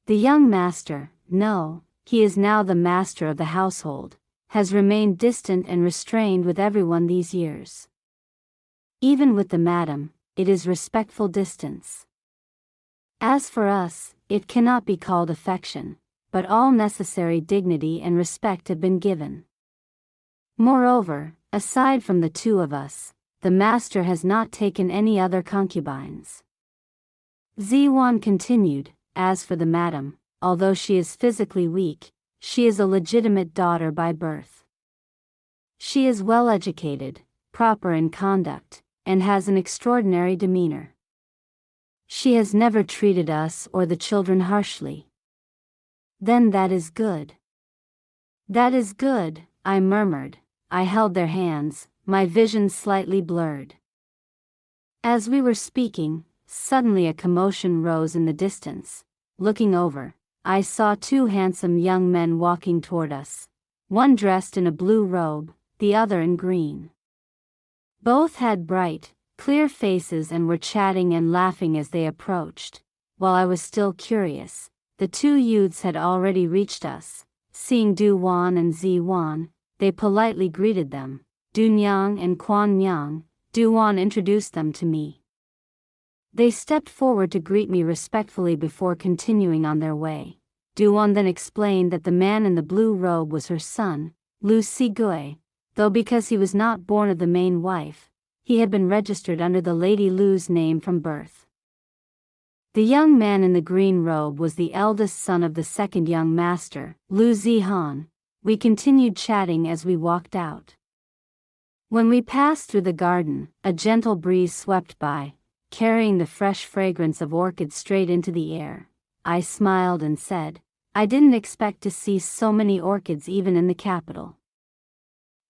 The young master, no, he is now the master of the household, has remained distant and restrained with everyone these years. Even with the madam, it is respectful distance. As for us, it cannot be called affection, but all necessary dignity and respect have been given. Moreover, aside from the two of us, the master has not taken any other concubines." Zi-Wan continued, "As for the madam, although she is physically weak, she is a legitimate daughter by birth. She is well educated, proper in conduct, and has an extraordinary demeanor. She has never treated us or the children harshly." "Then that is good." "That is good," I murmured. I held their hands, my vision slightly blurred. As we were speaking, suddenly a commotion rose in the distance. Looking over, I saw two handsome young men walking toward us, one dressed in a blue robe, the other in green. Both had bright, clear faces and were chatting and laughing as they approached. While I was still curious, the two youths had already reached us. Seeing Du-Wan and Zi-Wan, they politely greeted them. Du-Nyang and Quan-Nyang, Du-Wan introduced them to me. They stepped forward to greet me respectfully before continuing on their way. Du-Wan then explained that the man in the blue robe was her son, Lu Si-Gui, though because he was not born of the main wife, he had been registered under the Lady Lu's name from birth. The young man in the green robe was the eldest son of the second young master, Lu Zihan. We continued chatting as we walked out. When we passed through the garden, a gentle breeze swept by, carrying the fresh fragrance of orchids straight into the air. I smiled and said, "I didn't expect to see so many orchids even in the capital.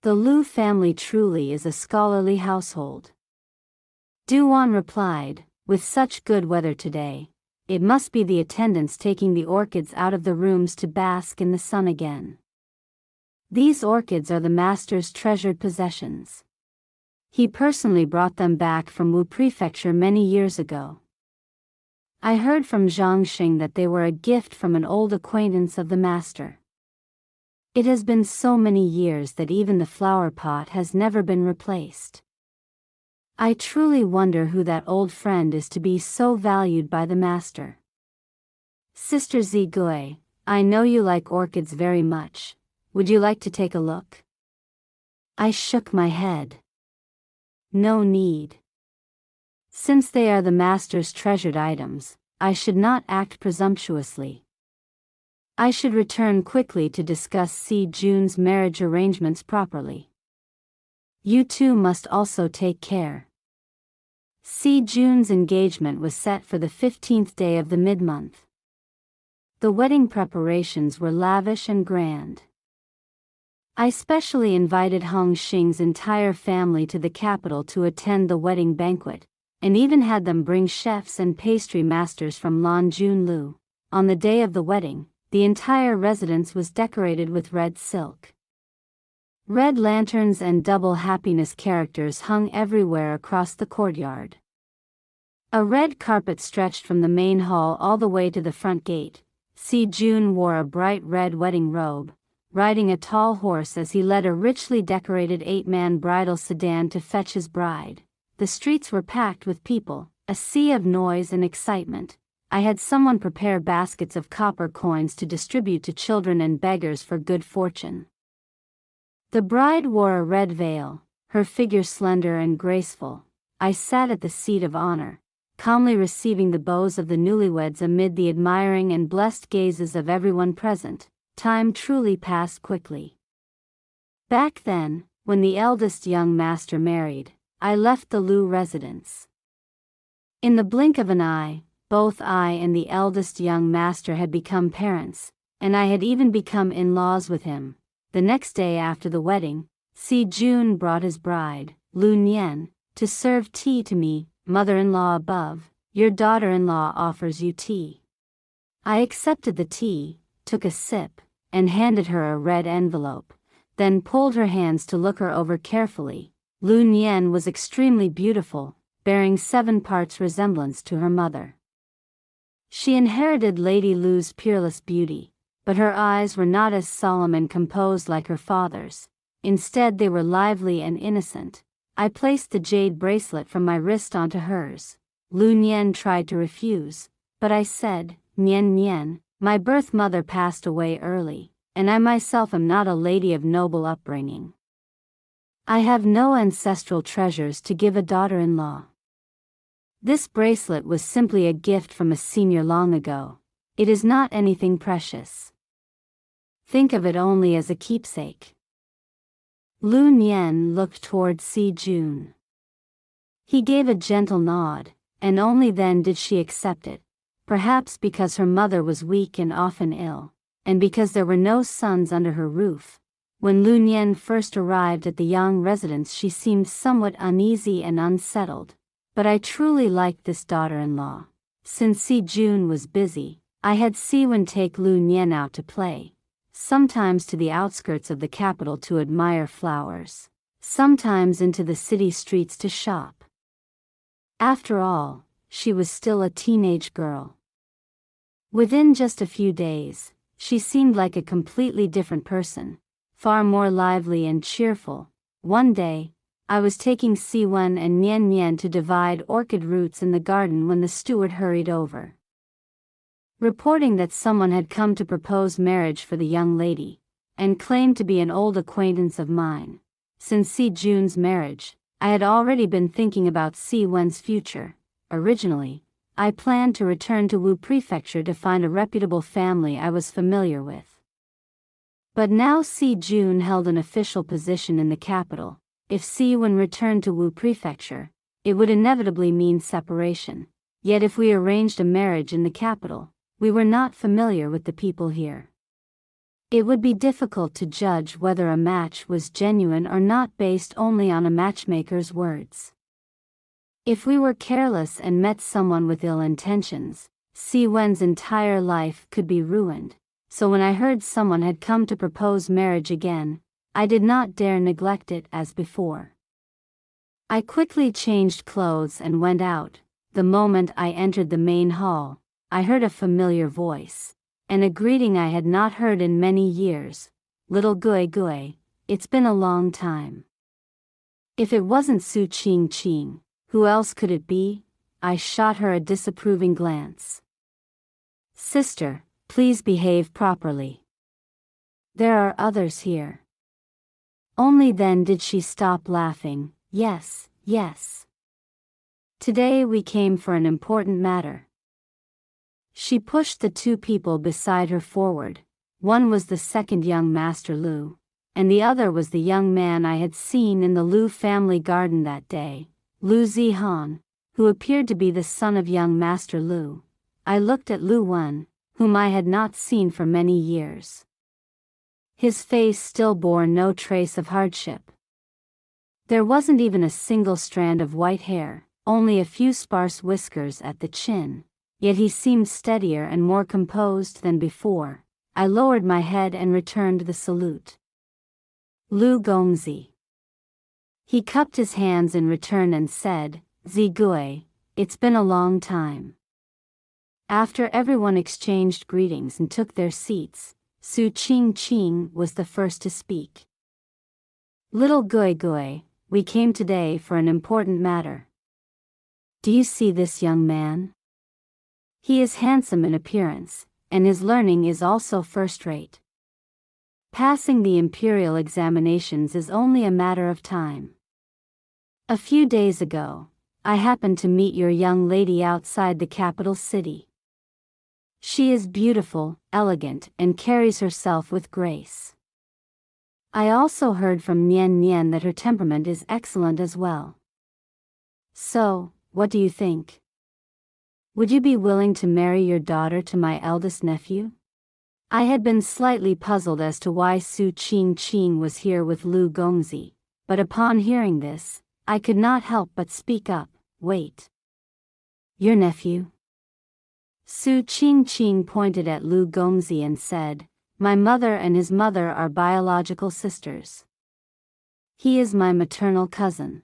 The Lu family truly is a scholarly household." Du-Wan replied, "With such good weather today, it must be the attendants taking the orchids out of the rooms to bask in the sun again. These orchids are the master's treasured possessions. He personally brought them back from Wu Prefecture many years ago. I heard from Zhang Xing that they were a gift from an old acquaintance of the master. It has been so many years that even the flower pot has never been replaced. I truly wonder who that old friend is to be so valued by the master. Sister Zigui, I know you like orchids very much. Would you like to take a look?" I shook my head. "No need. Since they are the master's treasured items, I should not act presumptuously. I should return quickly to discuss Si Jun's marriage arrangements properly. You two must also take care. Si Jun's engagement was set for the 15th day of the mid-month. The wedding preparations were lavish and grand. I specially invited Hong Xing's entire family to the capital to attend the wedding banquet, and even had them bring chefs and pastry masters from Lan Junlu. On the day of the wedding, the entire residence was decorated with red silk. Red lanterns and double happiness characters hung everywhere across the courtyard. A red carpet stretched from the main hall all the way to the front gate. Si Jun wore a bright red wedding robe, riding a tall horse as he led a richly decorated 8-man bridal sedan to fetch his bride. The streets were packed with people, a sea of noise and excitement. I had someone prepare baskets of copper coins to distribute to children and beggars for good fortune. The bride wore a red veil, her figure slender and graceful. I sat at the seat of honor, calmly receiving the bows of the newlyweds amid the admiring and blessed gazes of everyone present. Time truly passed quickly. Back then, when the eldest young master married, I left the Lu residence. In the blink of an eye, both I and the eldest young master had become parents, and I had even become in-laws with him. The next day after the wedding, Si Jun brought his bride, Lu Nian, to serve tea to me. Mother-in-law above, your daughter-in-law offers you tea. I accepted the tea, took a sip, and handed her a red envelope, then pulled her hands to look her over carefully. Lu Nian was extremely beautiful, bearing 7 parts resemblance to her mother. She inherited Lady Lu's peerless beauty, but her eyes were not as solemn and composed like her father's. Instead, they were lively and innocent. I placed the jade bracelet from my wrist onto hers. Lu Nian tried to refuse, but I said, Nian Nian, my birth mother passed away early, and I myself am not a lady of noble upbringing. I have no ancestral treasures to give a daughter-in-law. This bracelet was simply a gift from a senior long ago. It is not anything precious. Think of it only as a keepsake. Lu Nian looked toward Si Jun. He gave a gentle nod, and only then did she accept it, perhaps because her mother was weak and often ill, and because there were no sons under her roof. When Lu Nian first arrived at the Yang residence, she seemed somewhat uneasy and unsettled, but I truly liked this daughter-in-law. Since Si Jun was busy, I had Si Wen take Lu Nian out to play, sometimes to the outskirts of the capital to admire flowers, sometimes into the city streets to shop. After all, she was still a teenage girl. Within just a few days, she seemed like a completely different person, far more lively and cheerful. One day, I was taking Si Wen and Nian Nian to divide orchid roots in the garden when the steward hurried over, reporting that someone had come to propose marriage for the young lady, and claimed to be an old acquaintance of mine. Since Si Jun's marriage, I had already been thinking about Si Wen's future. Originally, I planned to return to Wu Prefecture to find a reputable family I was familiar with. But now Si Jun held an official position in the capital. If Si Wen returned to Wu Prefecture, it would inevitably mean separation. Yet if we arranged a marriage in the capital, we were not familiar with the people here. It would be difficult to judge whether a match was genuine or not based only on a matchmaker's words. If we were careless and met someone with ill intentions, Si Wen's entire life could be ruined. So when I heard someone had come to propose marriage again, I did not dare neglect it as before. I quickly changed clothes and went out. The moment I entered the main hall, I heard a familiar voice, and a greeting I had not heard in many years. Little Gui Gui, it's been a long time. If it wasn't Su Qing Qing, who else could it be? I shot her a disapproving glance. Sister, please behave properly. There are others here. Only then did she stop laughing. Yes, yes. Today we came for an important matter. She pushed the two people beside her forward. One was the second young Master Lu, and the other was the young man I had seen in the Lu family garden that day, Lu Zihan, who appeared to be the son of young Master Lu. I looked at Lu Wen, whom I had not seen for many years. His face still bore no trace of hardship. There wasn't even a single strand of white hair, only a few sparse whiskers at the chin, yet he seemed steadier and more composed than before. I lowered my head and returned the salute. Lu Gongzi. He cupped his hands in return and said, Zigui, it's been a long time. After everyone exchanged greetings and took their seats, Su Qing was the first to speak. Little Gui, we came today for an important matter. Do you see this young man? He is handsome in appearance, and his learning is also first-rate. Passing the imperial examinations is only a matter of time. A few days ago, I happened to meet your young lady outside the capital city. She is beautiful, elegant, and carries herself with grace. I also heard from Nian that her temperament is excellent as well. So, what do you think? Would you be willing to marry your daughter to my eldest nephew? I had been slightly puzzled as to why Su Qing was here with Lu Gongzi, but upon hearing this, I could not help but speak up. Wait. Your nephew? Su Qing pointed at Lu Gongzi and said, my mother and his mother are biological sisters. He is my maternal cousin.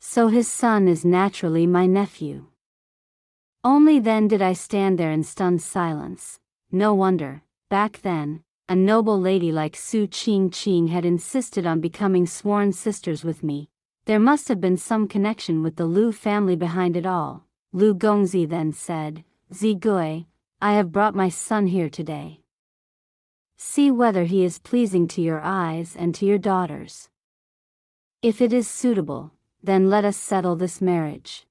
So his son is naturally my nephew. Only then did I stand there in stunned silence. No wonder, back then, a noble lady like Su Qing had insisted on becoming sworn sisters with me. There must have been some connection with the Lu family behind it all. Lu Gongzi then said, Zigui, I have brought my son here today. See whether he is pleasing to your eyes and to your daughters. If it is suitable, then let us settle this marriage.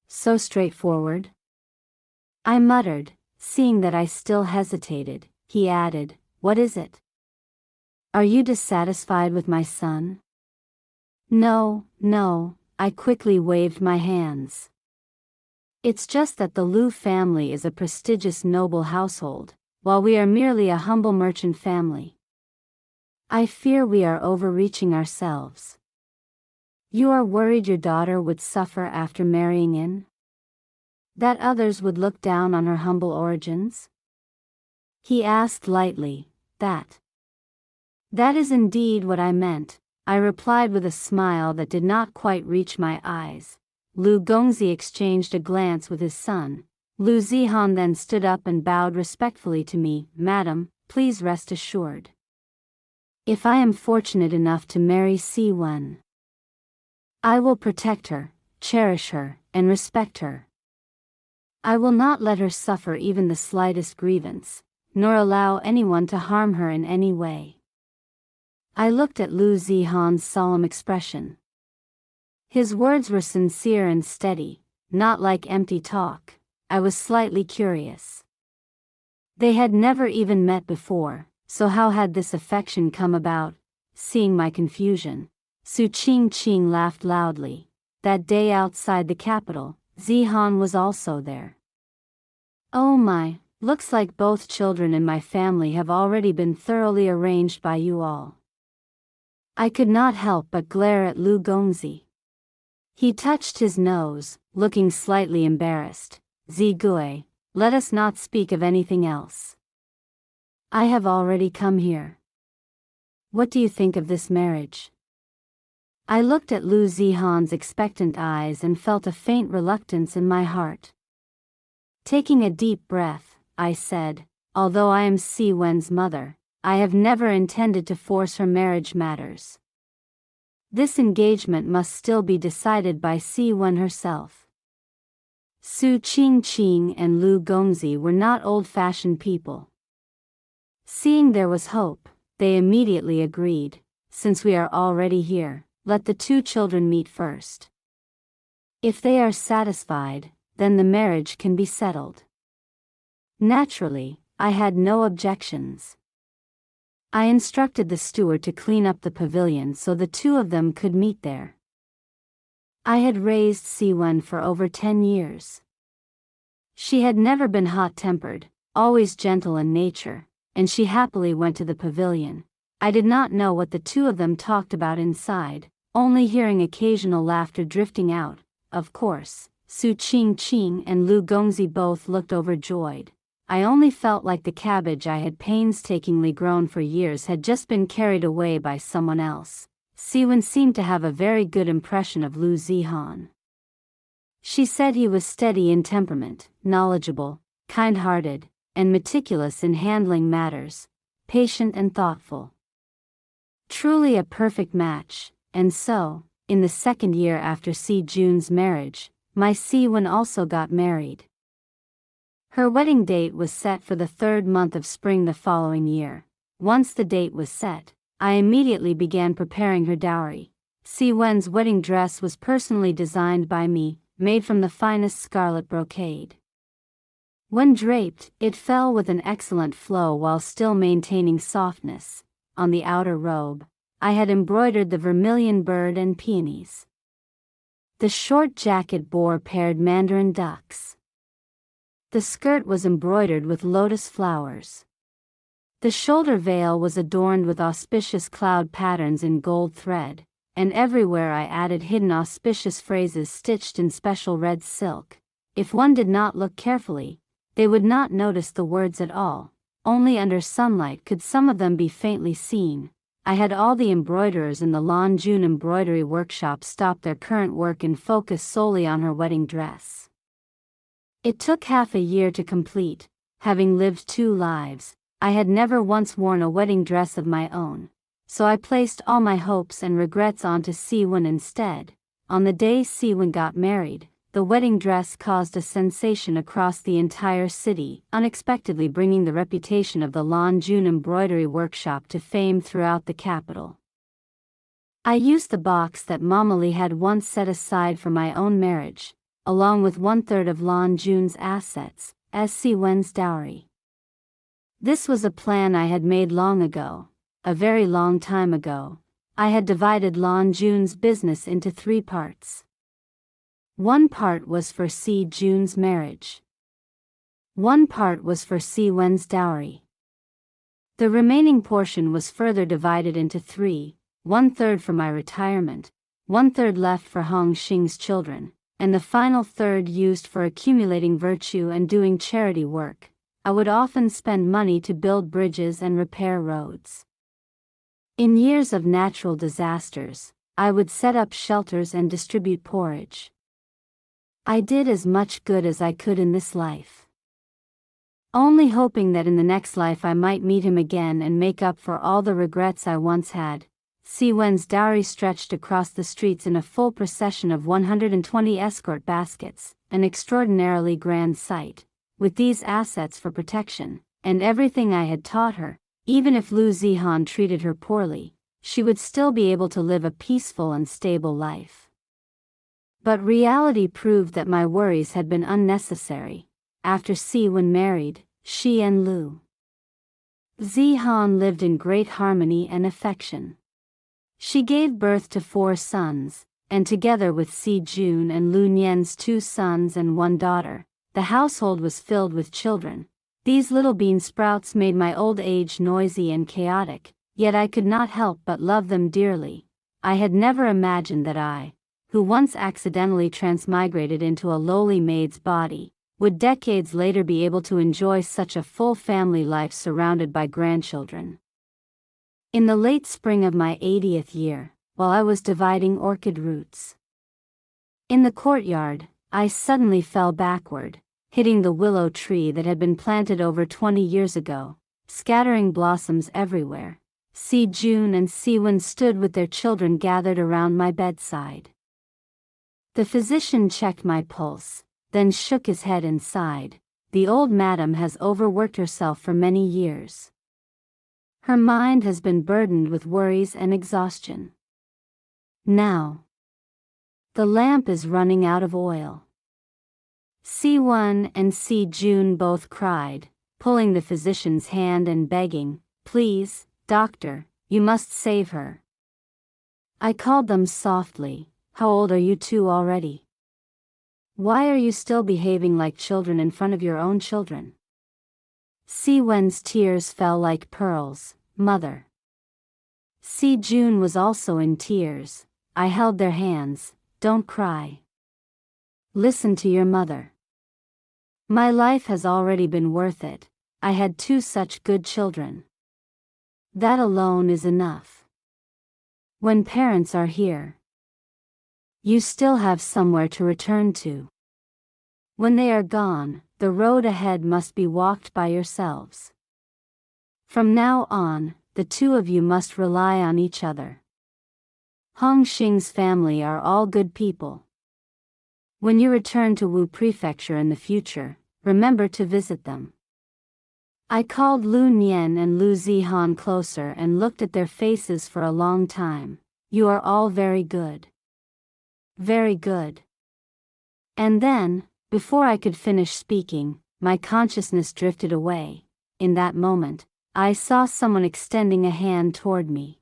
So straightforward? I muttered, seeing that I still hesitated. He added, what is it? Are you dissatisfied with my son? No, I quickly waved my hands. It's just that the Lu family is a prestigious noble household, while we are merely a humble merchant family. I fear we are overreaching ourselves. You are worried your daughter would suffer after marrying in? That others would look down on her humble origins? He asked lightly, That is indeed what I meant, I replied with a smile that did not quite reach my eyes. Lu Gongzi exchanged a glance with his son. Lu Zihan then stood up and bowed respectfully to me. Madam, please rest assured. If I am fortunate enough to marry Si Wen, I will protect her, cherish her, and respect her. I will not let her suffer even the slightest grievance, nor allow anyone to harm her in any way. I looked at Lu Zihan's solemn expression. His words were sincere and steady, not like empty talk. I was slightly curious. They had never even met before, so how had this affection come about? Seeing my confusion, Su Qing laughed loudly. That day outside the capital, Zihan was also there. Oh my, looks like both children in my family have already been thoroughly arranged by you all. I could not help but glare at Lu Gongzi. He touched his nose, looking slightly embarrassed. Zigui, let us not speak of anything else. I have already come here. What do you think of this marriage? I looked at Lu Zihan's expectant eyes and felt a faint reluctance in my heart. Taking a deep breath, I said, although I am Si Wen's mother, I have never intended to force her marriage matters. This engagement must still be decided by Si Wen herself. Su Qing and Lu Gongzi were not old-fashioned people. Seeing there was hope, they immediately agreed. Since we are already here, let the two children meet first. If they are satisfied, then the marriage can be settled. Naturally, I had no objections. I instructed the steward to clean up the pavilion so the two of them could meet there. I had raised Siwen for over 10 years. She had never been hot-tempered, always gentle in nature, and she happily went to the pavilion. I did not know what the two of them talked about inside, only hearing occasional laughter drifting out. Of course, Su Qingqing and Lu Gongzi both looked overjoyed. I only felt like the cabbage I had painstakingly grown for years had just been carried away by someone else. Siwen seemed to have a very good impression of Lu Zihan. She said he was steady in temperament, knowledgeable, kind-hearted, and meticulous in handling matters, patient and thoughtful. Truly a perfect match, and so, in the second year after Si Jun's marriage, my Siwen also got married. Her wedding date was set for the 3rd month of spring the following year. Once the date was set, I immediately began preparing her dowry. Siwen's wedding dress was personally designed by me, made from the finest scarlet brocade. When draped, it fell with an excellent flow while still maintaining softness. On the outer robe, I had embroidered the vermilion bird and peonies. The short jacket bore paired mandarin ducks. The skirt was embroidered with lotus flowers. The shoulder veil was adorned with auspicious cloud patterns in gold thread, and everywhere I added hidden auspicious phrases stitched in special red silk. If one did not look carefully, they would not notice the words at all. Only under sunlight could some of them be faintly seen. I had all the embroiderers in the Lanjun embroidery workshop stop their current work and focus solely on her wedding dress. It took half a year to complete. Having lived 2 lives, I had never once worn a wedding dress of my own, so I placed all my hopes and regrets onto Siwen instead. On the day Siwen got married, the wedding dress caused a sensation across the entire city, unexpectedly bringing the reputation of the Lanjun embroidery workshop to fame throughout the capital. I used the box that Mama Li had once set aside for my own marriage, along with 1/3 of Lanjun's assets, as Siwen's dowry. This was a plan I had made long ago, a very long time ago. I had divided Lanjun's business into 3 parts. One part was for Si Jun's marriage. One part was for Siwen's dowry. The remaining portion was further divided into 3, 1/3 for my retirement, 1/3 left for Hong Xing's children, and the final 1/3 used for accumulating virtue and doing charity work. I would often spend money to build bridges and repair roads. In years of natural disasters, I would set up shelters and distribute porridge. I did as much good as I could in this life, only hoping that in the next life I might meet him again and make up for all the regrets I once had. Siwen's dowry stretched across the streets in a full procession of 120 escort baskets, an extraordinarily grand sight. With these assets for protection, and everything I had taught her, even if Lu Zihan treated her poorly, she would still be able to live a peaceful and stable life. But reality proved that my worries had been unnecessary. After Siwen married, she and Lu Zihan lived in great harmony and affection. She gave birth to 4 sons, and together with Si Jun and Lu Nian's 2 sons and 1 daughter, the household was filled with children. These little bean sprouts made my old age noisy and chaotic, yet I could not help but love them dearly. I had never imagined that I, who once accidentally transmigrated into a lowly maid's body, would decades later be able to enjoy such a full family life surrounded by grandchildren. In the late spring of my 80th year, while I was dividing orchid roots in the courtyard, I suddenly fell backward, hitting the willow tree that had been planted over 20 years ago, scattering blossoms everywhere. Si Jun and Siwen stood with their children gathered around my bedside. The physician checked my pulse, then shook his head and sighed. The old madam has overworked herself for many years. Her mind has been burdened with worries and exhaustion. Now, The lamp is running out of oil. Si-Won and Si-Jun both cried, pulling the physician's hand and begging, "Please, doctor, you must save her." I called them softly, "How old are you two already? Why are you still behaving like children in front of your own children?" Si-Wen's tears fell like pearls. "Mother." Si-Jun was also in tears. I held their hands. "Don't cry. Listen to your mother. My life has already been worth it. I had two such good children. That alone is enough. When parents are here, you still have somewhere to return to. When they are gone, the road ahead must be walked by yourselves. From now on, the two of you must rely on each other. Hong Xing's family are all good people. When you return to Wu Prefecture in the future, remember to visit them." I called Lu Nian and Lu Zihan closer and looked at their faces for a long time. "You are all very good. Very good." And then, before I could finish speaking, my consciousness drifted away. In that moment, I saw someone extending a hand toward me.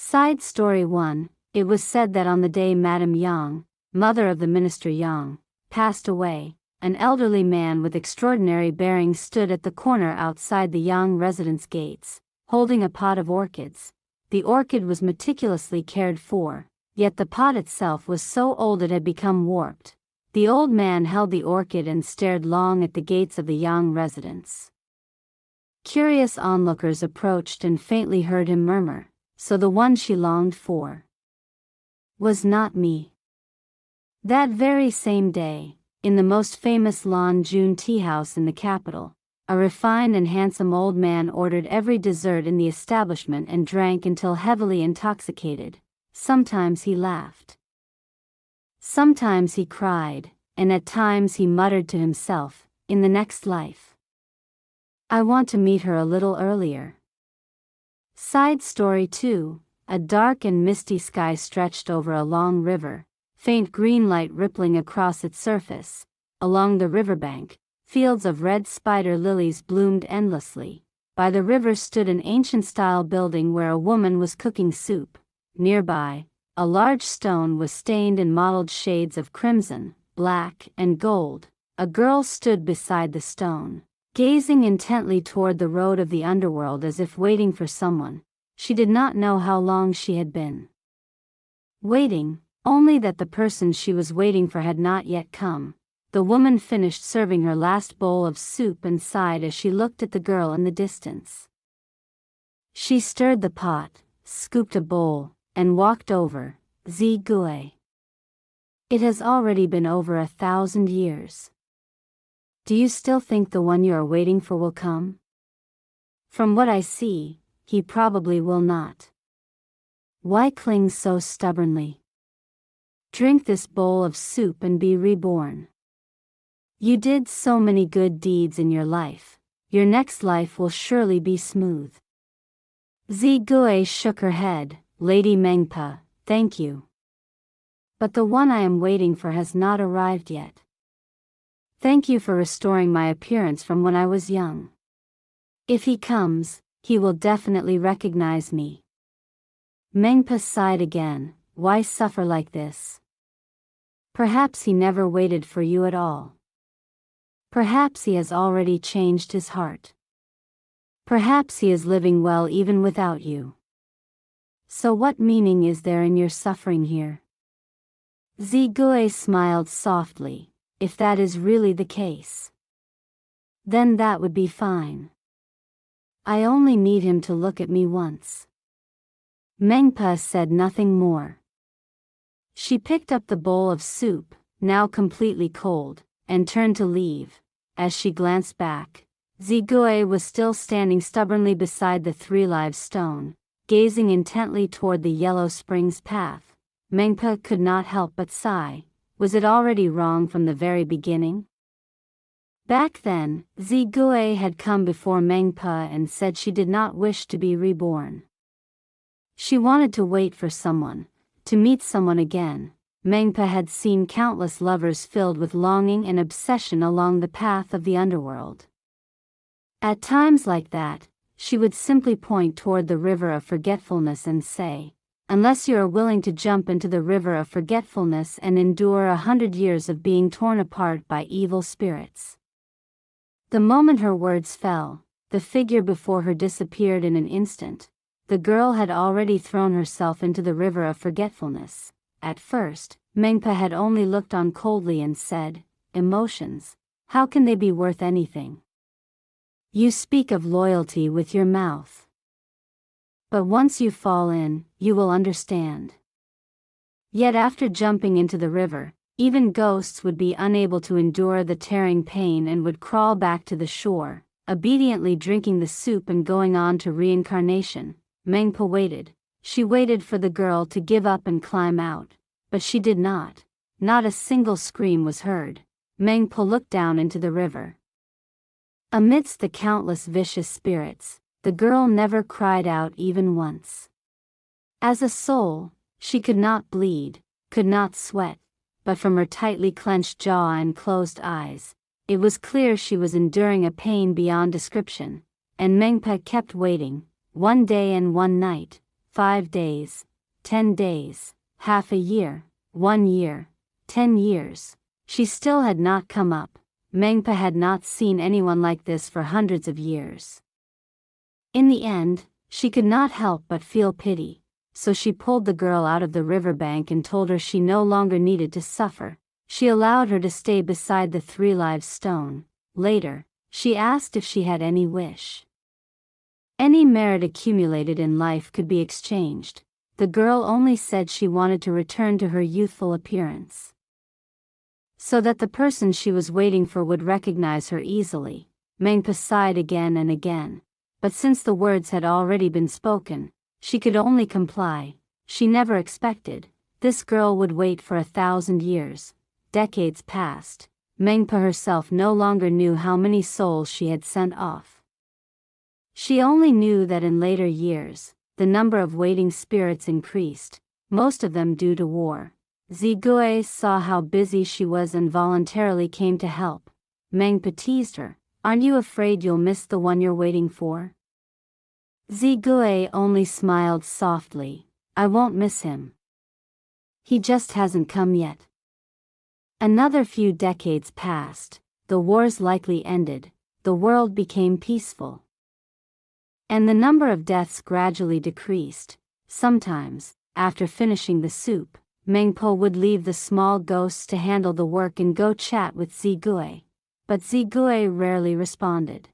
Side story 1. It was said that on the day Madame Yang, mother of the Minister Yang, passed away, an elderly man with extraordinary bearing stood at the corner outside the Yang residence gates, holding a pot of orchids. The orchid was meticulously cared for, yet the pot itself was so old it had become warped. The old man held the orchid and stared long at the gates of the Yang residence. Curious onlookers approached and faintly heard him murmur, "So the one she longed for was not me." That very same day, in the most famous Lan Jun tea house in the capital, a refined and handsome old man ordered every dessert in the establishment and drank until heavily intoxicated. Sometimes he laughed. Sometimes he cried, and at times he muttered to himself, "In the next life, I want to meet her a little earlier." Side story 2. A dark and misty sky stretched over a long river, faint green light rippling across its surface. Along the riverbank, fields of red spider lilies bloomed endlessly. By the river stood an ancient-style building where a woman was cooking soup. Nearby, a large stone was stained in mottled shades of crimson, black, and gold. A girl stood beside the stone, gazing intently toward the road of the underworld as if waiting for someone. She did not know how long she had been waiting, only that the person she was waiting for had not yet come. The woman finished serving her last bowl of soup and sighed as she looked at the girl in the distance. She stirred the pot, scooped a bowl, and walked over. "Zi-Gue. It has already been over 1,000 years. Do you still think the one you are waiting for will come? From what I see, he probably will not. Why cling so stubbornly? Drink this bowl of soup and be reborn. You did so many good deeds in your life. Your next life will surely be smooth." Zi-Gue shook her head. "Lady Mengpa, thank you. But the one I am waiting for has not arrived yet. Thank you for restoring my appearance from when I was young. If he comes, he will definitely recognize me." Mengpa sighed again. "Why suffer like this? Perhaps he never waited for you at all. Perhaps he has already changed his heart. Perhaps he is living well even without you. So what meaning is there in your suffering here?" Zi-Gue smiled softly. "If that is really the case, then that would be fine. I only need him to look at me once." Mengpa said nothing more. She picked up the bowl of soup, now completely cold, and turned to leave. As she glanced back, Zi-Gue was still standing stubbornly beside the three-live stone, gazing intently toward the Yellow Springs path. Mengpa could not help but sigh. Was it already wrong from the very beginning? Back then, Zi-Gue had come before Mengpa and said she did not wish to be reborn. She wanted to wait for someone, to meet someone again. Mengpa had seen countless lovers filled with longing and obsession along the path of the underworld. At times like that, she would simply point toward the river of forgetfulness and say, "Unless you are willing to jump into the river of forgetfulness and endure 100 years of being torn apart by evil spirits." The moment her words fell, the figure before her disappeared in an instant. The girl had already thrown herself into the river of forgetfulness. At first, Mengpa had only looked on coldly and said, "Emotions, how can they be worth anything? You speak of loyalty with your mouth. But once you fall in, you will understand." Yet after jumping into the river, even ghosts would be unable to endure the tearing pain and would crawl back to the shore, obediently drinking the soup and going on to reincarnation. Mengpa waited. She waited for the girl to give up and climb out, but she did not. Not a single scream was heard. Mengpa looked down into the river. Amidst the countless vicious spirits, the girl never cried out even once. As a soul, she could not bleed, could not sweat, but from her tightly clenched jaw and closed eyes, it was clear she was enduring a pain beyond description. And Mengpa kept waiting, 1 day and 1 night, 5 days, 10 days, half a year, 1 year, 10 years. She still had not come up. Mengpa had not seen anyone like this for hundreds of years. In the end, she could not help but feel pity, so she pulled the girl out of the riverbank and told her she no longer needed to suffer. She allowed her to stay beside the 3 live stone. Later, she asked if she had any wish. Any merit accumulated in life could be exchanged. The girl only said she wanted to return to her youthful appearance, so that the person she was waiting for would recognize her easily. Mengpa sighed again and again, but since the words had already been spoken, she could only comply. She never expected this girl would wait for 1,000 years. Decades passed. Mengpa herself no longer knew how many souls she had sent off. She only knew that in later years, the number of waiting spirits increased, most of them due to war. Zigui saw how busy she was and voluntarily came to help. Mengpa teased her, "Aren't you afraid you'll miss the one you're waiting for?" Zigui only smiled softly, "I won't miss him. He just hasn't come yet." Another few decades passed, the wars likely ended, the world became peaceful. And the number of deaths gradually decreased. Sometimes, after finishing the soup, Mengpa would leave the small ghosts to handle the work and go chat with Zigui. But Zigui rarely responded.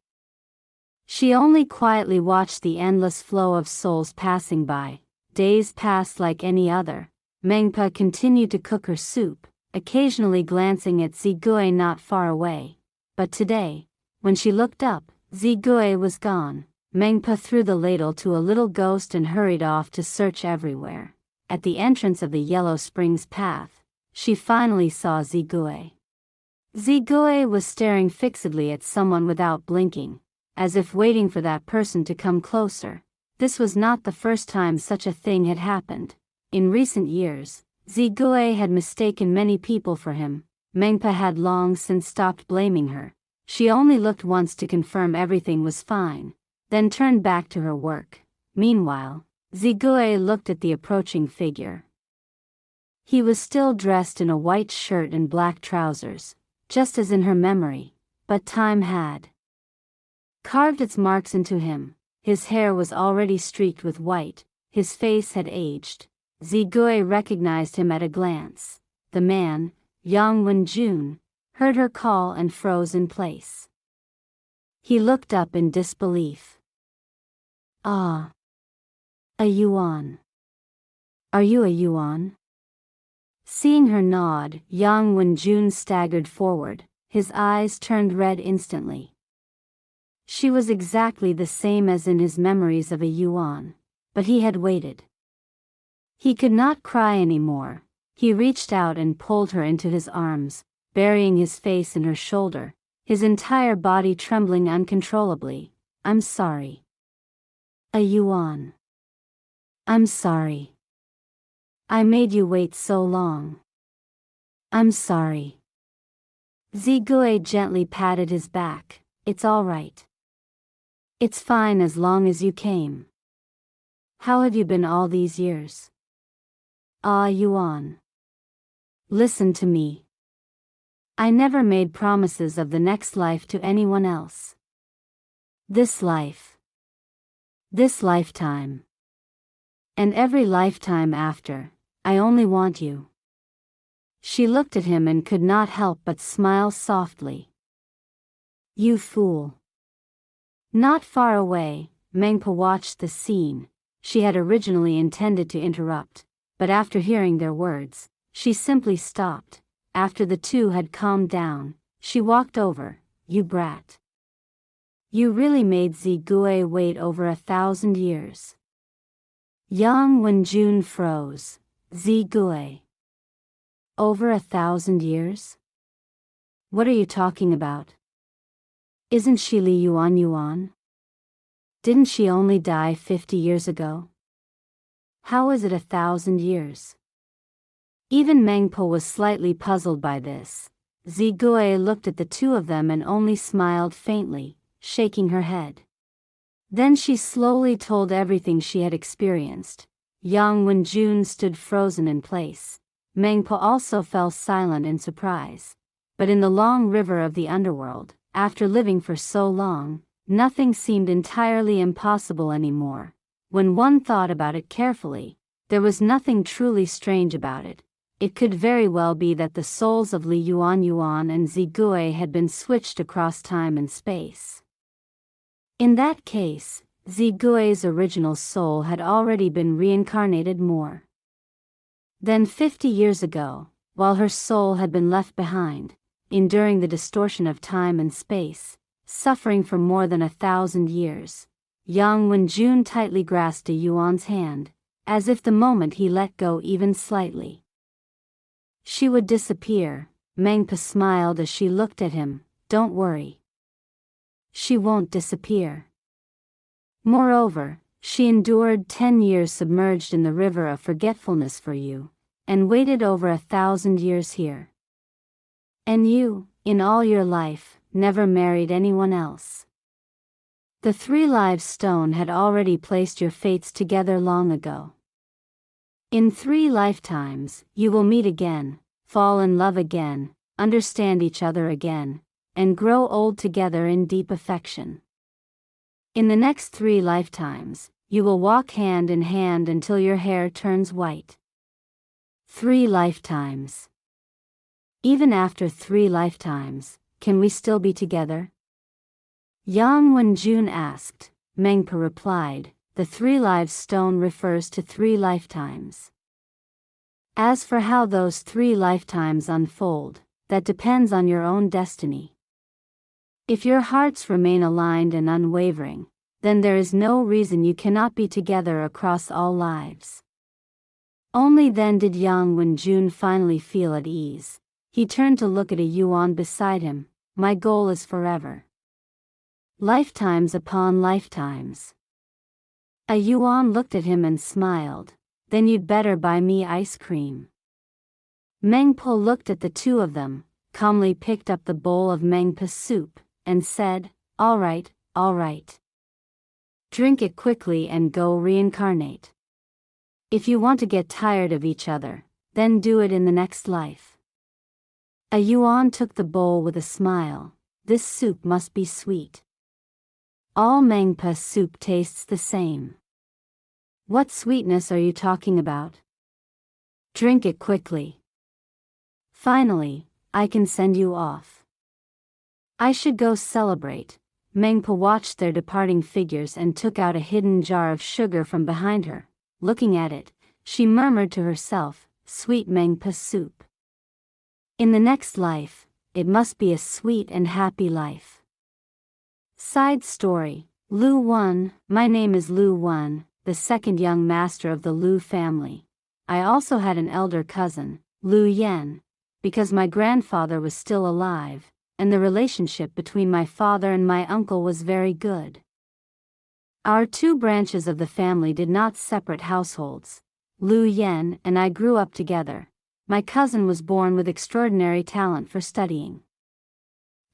She only quietly watched the endless flow of souls passing by. Days passed like any other. Mengpa continued to cook her soup, occasionally glancing at Zigui not far away. But today, when she looked up, Zigui was gone. Mengpa threw the ladle to a little ghost and hurried off to search everywhere. At the entrance of the Yellow Springs path, she finally saw Zigui. Zigui was staring fixedly at someone without blinking, as if waiting for that person to come closer. This was not the first time such a thing had happened. In recent years, Zigui had mistaken many people for him. Mengpa had long since stopped blaming her. She only looked once to confirm everything was fine, then turned back to her work. Meanwhile, Zigui looked at the approaching figure. He was still dressed in a white shirt and black trousers, just as in her memory, but time had carved its marks into him. His hair was already streaked with white, his face had aged. Zigui recognized him at a glance. The man, Yang Wenjun, heard her call and froze in place. He looked up in disbelief. "Ah. A Yuan. Are you a Yuan?" Seeing her nod, Yang Wenjun staggered forward, his eyes turned red instantly. She was exactly the same as in his memories of a Yuan, but he had waited. He could not cry anymore. He reached out and pulled her into his arms, burying his face in her shoulder, his entire body trembling uncontrollably. "I'm sorry. A Yuan. I'm sorry. I made you wait so long." I'm sorry. Zigui gently patted his back. It's all right. It's fine as long as you came. How have you been all these years? Ah, Yuan. Listen to me. I never made promises of the next life to anyone else. This life. This lifetime. And every lifetime after, I only want you. She looked at him and could not help but smile softly. You fool. Not far away, Mengpa watched the scene. She had originally intended to interrupt, but after hearing their words, she simply stopped. After the two had calmed down, she walked over. You brat. You really made Zigui wait over 1,000 years. Yang Wenjun froze. Zigui. Over 1,000 years? What are you talking about? Isn't she Li Yuan? Didn't she only die 50 years ago? How is it 1,000 years? Even Mengpo was slightly puzzled by this. Zigui looked at the two of them and only smiled faintly, shaking her head. Then she slowly told everything she had experienced. Yang Wenjun stood frozen in place. Mengpo also fell silent in surprise. But in the long river of the underworld, after living for so long, nothing seemed entirely impossible anymore. When one thought about it carefully, there was nothing truly strange about it. It could very well be that the souls of Li Yuan and Zigui had been switched across time and space. In that case, Zigui's original soul had already been reincarnated more than 50 years ago, while her soul had been left behind, enduring the distortion of time and space, suffering for more than 1,000 years. Yang Wenjun tightly grasped Yuan's hand, as if the moment he let go even slightly, she would disappear. Mengpa smiled as she looked at him. Don't worry. She won't disappear. Moreover, she endured 10 years submerged in the river of forgetfulness for you, and waited over 1,000 years here. And you, in all your life, never married anyone else. The 3 lives stone had already placed your fates together long ago. In 3 lifetimes, you will meet again, fall in love again, understand each other again, and grow old together in deep affection. In the next 3 lifetimes, you will walk hand in hand until your hair turns white. 3 lifetimes. Even after 3 lifetimes, can we still be together? Yang Wenjun asked. Mengpa replied, the 3 lives stone refers to 3 lifetimes. As for how those 3 lifetimes unfold, that depends on your own destiny. If your hearts remain aligned and unwavering, then there is no reason you cannot be together across all lives. Only then did Yang Wenjun finally feel at ease. He turned to look at Yuan beside him. My goal is forever. Lifetimes upon lifetimes. Yuan looked at him and smiled. Then you'd better buy me ice cream. Mengpo looked at the two of them, calmly picked up the bowl of Mengpa's soup, and said, all right. Drink it quickly and go reincarnate. If you want to get tired of each other, then do it in the next life. Yuan took the bowl with a smile. This soup must be sweet. All Mengpa's soup tastes the same. What sweetness are you talking about? Drink it quickly. Finally, I can send you off. I should go celebrate. Mengpa watched their departing figures and took out a hidden jar of sugar from behind her. Looking at it, she murmured to herself, sweet Mengpa soup. In the next life, it must be a sweet and happy life. Side story, Lu Wen. My name is Lu Wen, the second young master of the Lu family. I also had an elder cousin, Lu Yan, because my grandfather was still alive, and the relationship between my father and my uncle was very good. Our 2 branches of the family did not separate households. Lu Yan and I grew up together. my cousin was born with extraordinary talent for studying.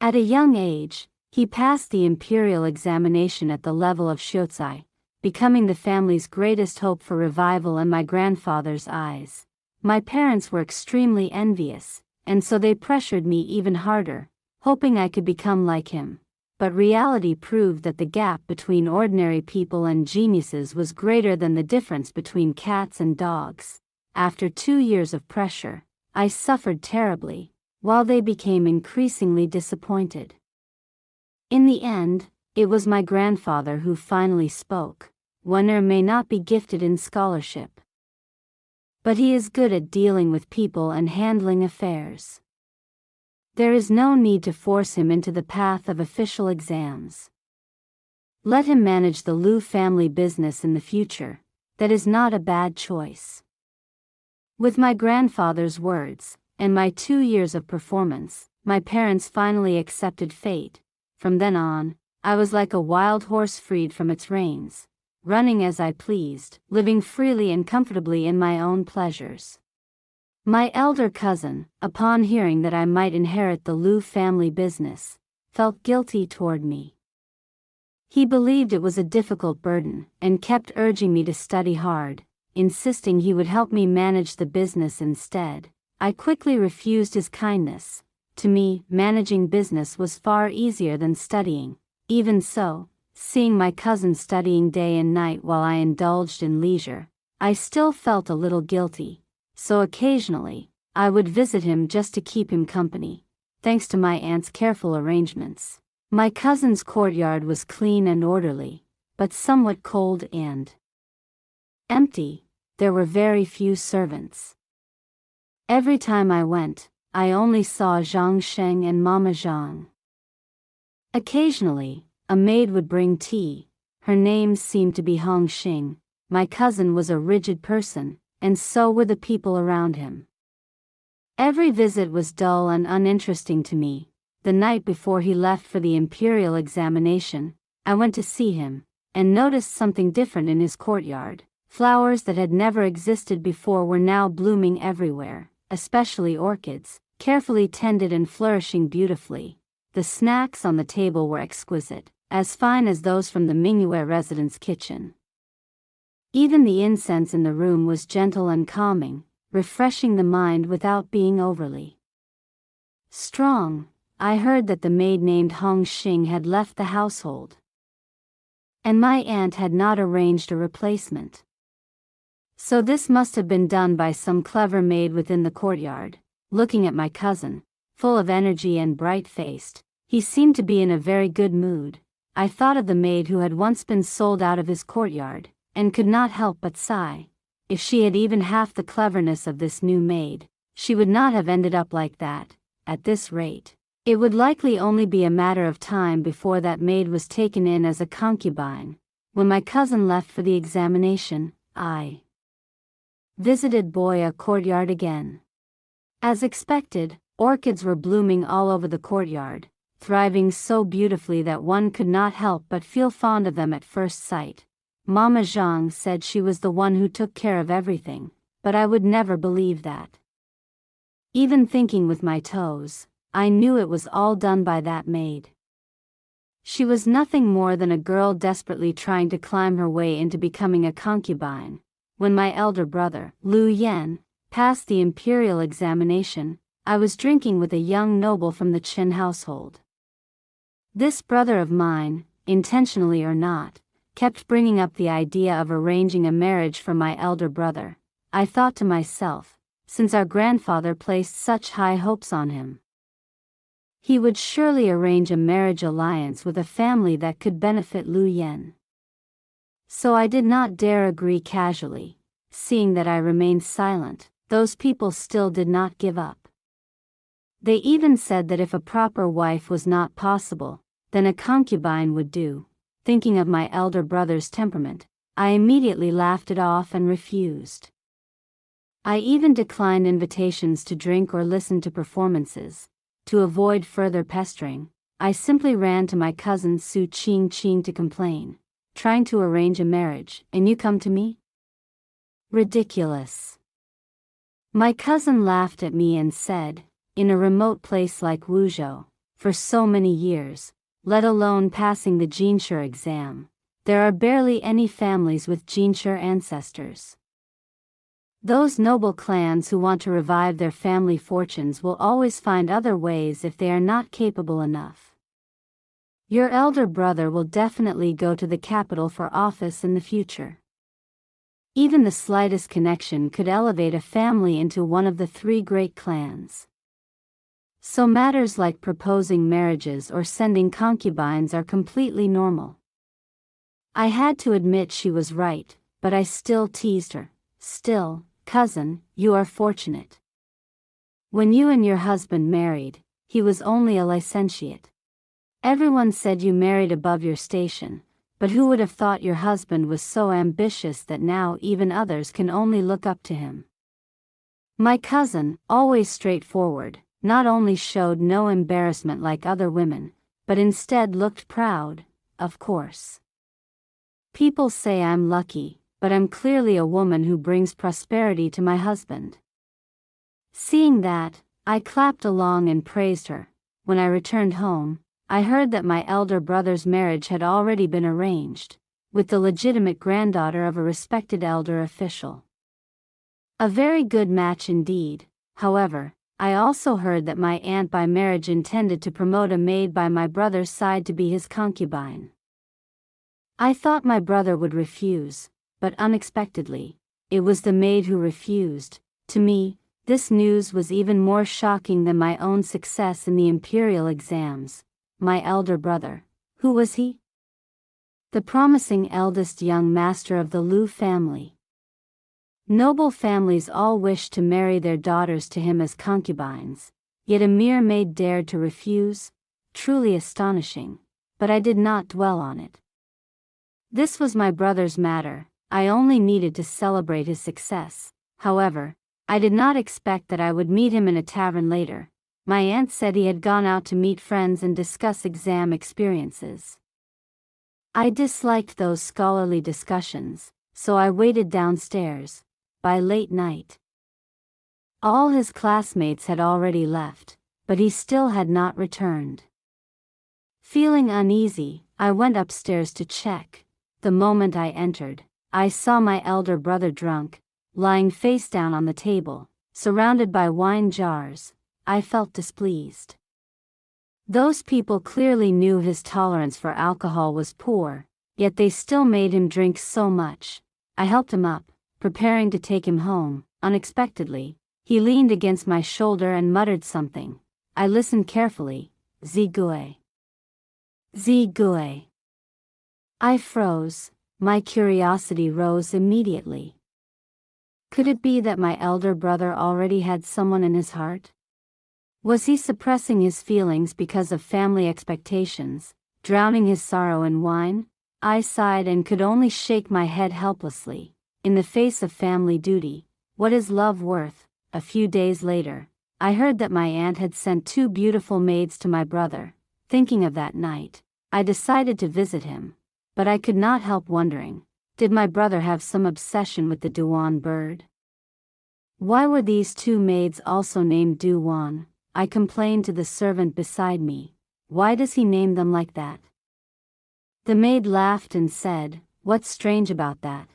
At a young age, he passed the imperial examination at the level of Shiozai, becoming the family's greatest hope for revival in my grandfather's eyes. My parents were extremely envious, and so they pressured me even harder, hoping I could become like him. But reality proved that the gap between ordinary people and geniuses was greater than the difference between cats and dogs. After 2 years of pressure, I suffered terribly, while they became increasingly disappointed. In the end, it was my grandfather who finally spoke. One may not be gifted in scholarship, but he is good at dealing with people and handling affairs. There is no need to force him into the path of official exams. Let him manage the Liu family business in the future. That is not a bad choice. With my grandfather's words, and my 2 years of performance, my parents finally accepted fate. From then on, I was like a wild horse freed from its reins, running as I pleased, living freely and comfortably in my own pleasures. My elder cousin, upon hearing that I might inherit the Liu family business, felt guilty toward me. He believed it was a difficult burden, and kept urging me to study hard, insisting he would help me manage the business instead. I quickly refused his kindness. To me, managing business was far easier than studying. Even so, seeing my cousin studying day and night while I indulged in leisure, I still felt a little guilty. So occasionally, I would visit him just to keep him company, thanks to my aunt's careful arrangements. My cousin's courtyard was clean and orderly, but somewhat cold and empty. There were very few servants. Every time I went, I only saw Zhang Sheng and Mama Zhang. Occasionally, a maid would bring tea. Her name seemed to be Hong Xing. My cousin was a rigid person, and so were the people around him. Every visit was dull and uninteresting to me. The night before he left for the imperial examination, I went to see him, and noticed something different in his courtyard. Flowers that had never existed before were now blooming everywhere, especially orchids, carefully tended and flourishing beautifully. The snacks on the table were exquisite, as fine as those from the Mingyue residence kitchen. Even the incense in the room was gentle and calming, refreshing the mind without being overly strong. I heard that the maid named Hong Xing had left the household, and my aunt had not arranged a replacement. So this must have been done by some clever maid within the courtyard. Looking at my cousin, full of energy and bright-faced, he seemed to be in a very good mood. I thought of the maid who had once been sold out of his courtyard, and could not help but sigh. If she had even half the cleverness of this new maid, she would not have ended up like that. At this rate, it would likely only be a matter of time before that maid was taken in as a concubine. When my cousin left for the examination, I visited Boya courtyard again. As expected, orchids were blooming all over the courtyard, thriving so beautifully that one could not help but feel fond of them at first sight. Mama Zhang said she was the one who took care of everything, but I would never believe that. Even thinking with my toes, I knew it was all done by that maid. She was nothing more than a girl desperately trying to climb her way into becoming a concubine. When my elder brother, Liu Yan, passed the imperial examination, I was drinking with a young noble from the Qin household. This brother of mine, intentionally or not, kept bringing up the idea of arranging a marriage for my elder brother. I thought to myself, since our grandfather placed such high hopes on him, he would surely arrange a marriage alliance with a family that could benefit Liu Yan. So I did not dare agree casually. Seeing that I remained silent, those people still did not give up. They even said that if a proper wife was not possible, then a concubine would do. Thinking of my elder brother's temperament, I immediately laughed it off and refused. I even declined invitations to drink or listen to performances. To avoid further pestering, I simply ran to my cousin Su Qing to complain. Trying to arrange a marriage, and you come to me? Ridiculous. My cousin laughed at me and said, in a remote place like Wuzhou, for so many years, let alone passing the Jinshe exam, there are barely any families with Jinshe ancestors. Those noble clans who want to revive their family fortunes will always find other ways if they are not capable enough. Your elder brother will definitely go to the capital for office in the future. Even the slightest connection could elevate a family into one of the three great clans. So matters like proposing marriages or sending concubines are completely normal. I had to admit she was right, but I still teased her. Still, cousin, you are fortunate. When you and your husband married, he was only a licentiate. Everyone said you married above your station, but who would have thought your husband was so ambitious that now even others can only look up to him? My cousin, always straightforward, not only showed no embarrassment like other women, but instead looked proud, of course. People say I'm lucky, but I'm clearly a woman who brings prosperity to my husband. Seeing that, I clapped along and praised her. When I returned home, I heard that my elder brother's marriage had already been arranged, with the legitimate granddaughter of a respected elder official. A very good match indeed. However, I also heard that my aunt by marriage intended to promote a maid by my brother's side to be his concubine. I thought my brother would refuse, but unexpectedly, it was the maid who refused. To me, this news was even more shocking than my own success in the imperial exams. My elder brother, who was he? The promising eldest young master of the Liu family. Noble families all wished to marry their daughters to him as concubines, yet a mere maid dared to refuse? Truly astonishing, but I did not dwell on it. This was my brother's matter. I only needed to celebrate his success. However, I did not expect that I would meet him in a tavern later. My aunt said he had gone out to meet friends and discuss exam experiences. I disliked those scholarly discussions, so I waited downstairs. By late night, all his classmates had already left, but he still had not returned. Feeling uneasy, I went upstairs to check. The moment I entered, I saw my elder brother drunk, lying face down on the table, surrounded by wine jars. I felt displeased. Those people clearly knew his tolerance for alcohol was poor, yet they still made him drink so much. I helped him up, preparing to take him home. Unexpectedly, he leaned against my shoulder and muttered something. I listened carefully. Zigue. Zigue. I froze. My curiosity rose immediately. Could it be that my elder brother already had someone in his heart? Was he suppressing his feelings because of family expectations, drowning his sorrow in wine? I sighed and could only shake my head helplessly. In the face of family duty, what is love worth? A few days later, I heard that my aunt had sent 2 beautiful maids to my brother. Thinking of that night, I decided to visit him. But I could not help wondering, did my brother have some obsession with the Duan bird? Why were these 2 maids also named Duan? I complained to the servant beside me. Why does he name them like that? The maid laughed and said, what's strange about that?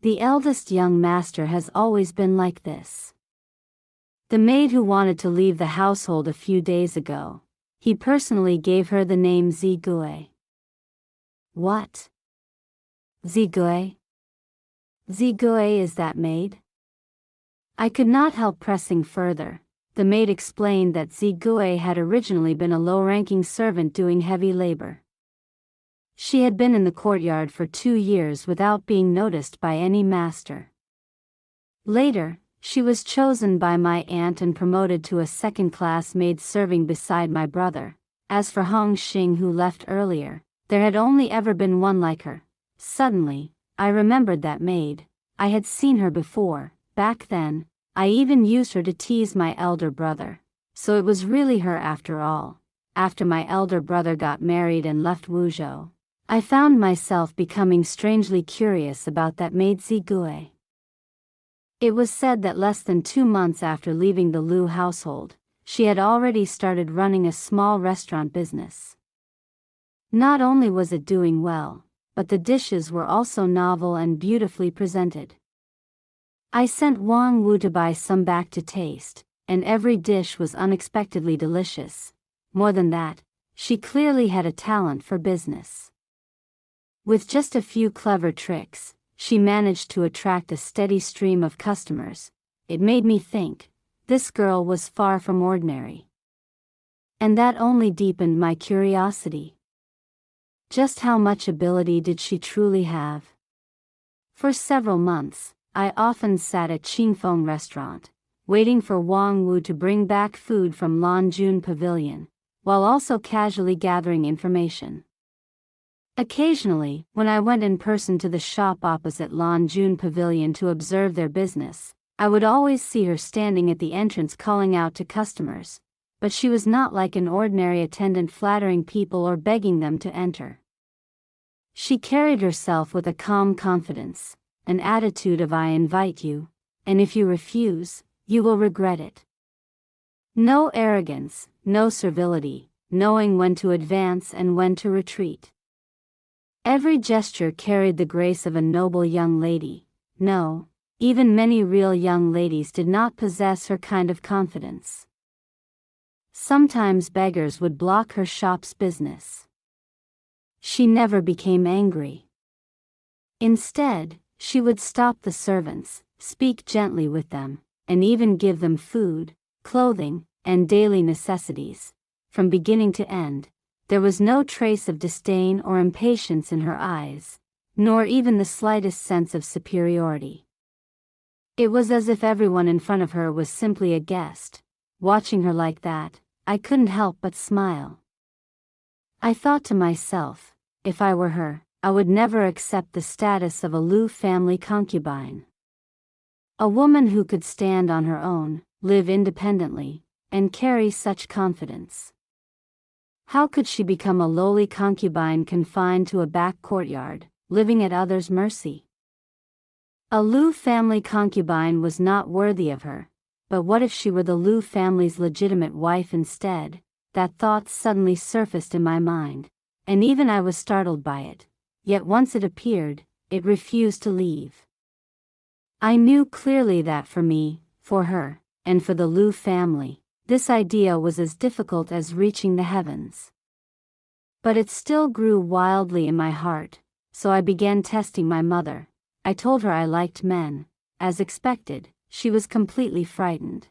The eldest young master has always been like this. The maid who wanted to leave the household a few days ago, he personally gave her the name Zigue. What? Zigue? Zigue is that maid? I could not help pressing further. The maid explained that Zigue had originally been a low-ranking servant doing heavy labor. She had been in the courtyard for 2 years without being noticed by any master. Later, she was chosen by my aunt and promoted to a second-class maid serving beside my brother. As for Hong Xing, who left earlier, there had only ever been one like her. Suddenly, I remembered that maid. I had seen her before. Back then, I even used her to tease my elder brother. So it was really her after all. After my elder brother got married and left Wuzhou, I found myself becoming strangely curious about that maid Zigue. It was said that less than 2 months after leaving the Liu household, she had already started running a small restaurant business. Not only was it doing well, but the dishes were also novel and beautifully presented. I sent Wang Wu to buy some back to taste, and every dish was unexpectedly delicious. More than that, she clearly had a talent for business. With just a few clever tricks, she managed to attract a steady stream of customers. It made me think, this girl was far from ordinary. And that only deepened my curiosity. Just how much ability did she truly have? For several months, I often sat at Qingfeng restaurant, waiting for Wang Wu to bring back food from Lanjun Pavilion, while also casually gathering information. Occasionally, when I went in person to the shop opposite Lanjun Pavilion to observe their business, I would always see her standing at the entrance calling out to customers, but she was not like an ordinary attendant flattering people or begging them to enter. She carried herself with a calm confidence, an attitude of "I invite you, and if you refuse, you will regret it." No arrogance, no servility, knowing when to advance and when to retreat. Every gesture carried the grace of a noble young lady. No, even many real young ladies did not possess her kind of confidence. Sometimes beggars would block her shop's business. She never became angry. Instead, she would stop the servants, speak gently with them, and even give them food, clothing, and daily necessities. From beginning to end, there was no trace of disdain or impatience in her eyes, nor even the slightest sense of superiority. It was as if everyone in front of her was simply a guest. Watching her like that, I couldn't help but smile. I thought to myself, if I were her, I would never accept the status of a Liu family concubine. A woman who could stand on her own, live independently, and carry such confidence. How could she become a lowly concubine confined to a back courtyard, living at others' mercy? A Liu family concubine was not worthy of her, but what if she were the Liu family's legitimate wife instead? That thought suddenly surfaced in my mind, and even I was startled by it, yet once it appeared, it refused to leave. I knew clearly that for me, for her, and for the Liu family, this idea was as difficult as reaching the heavens. But it still grew wildly in my heart, so I began testing my mother. I told her I liked men. As expected, she was completely frightened.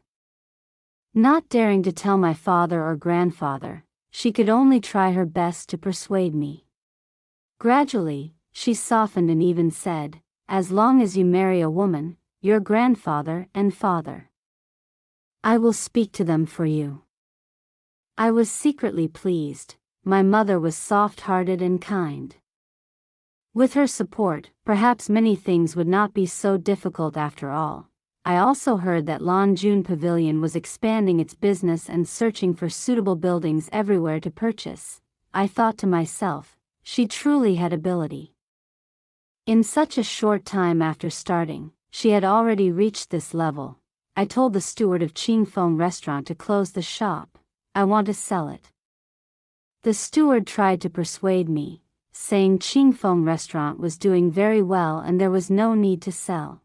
Not daring to tell my father or grandfather, she could only try her best to persuade me. Gradually, she softened and even said, "As long as you marry a woman, your grandfather and father, I will speak to them for you." I was secretly pleased. My mother was soft-hearted and kind. With her support, perhaps many things would not be so difficult after all. I also heard that Lanjun Pavilion was expanding its business and searching for suitable buildings everywhere to purchase. I thought to myself, she truly had ability. In such a short time after starting, she had already reached this level. I told the steward of Qingfeng restaurant to close the shop. I want to sell it. The steward tried to persuade me, saying Qingfeng restaurant was doing very well and there was no need to sell.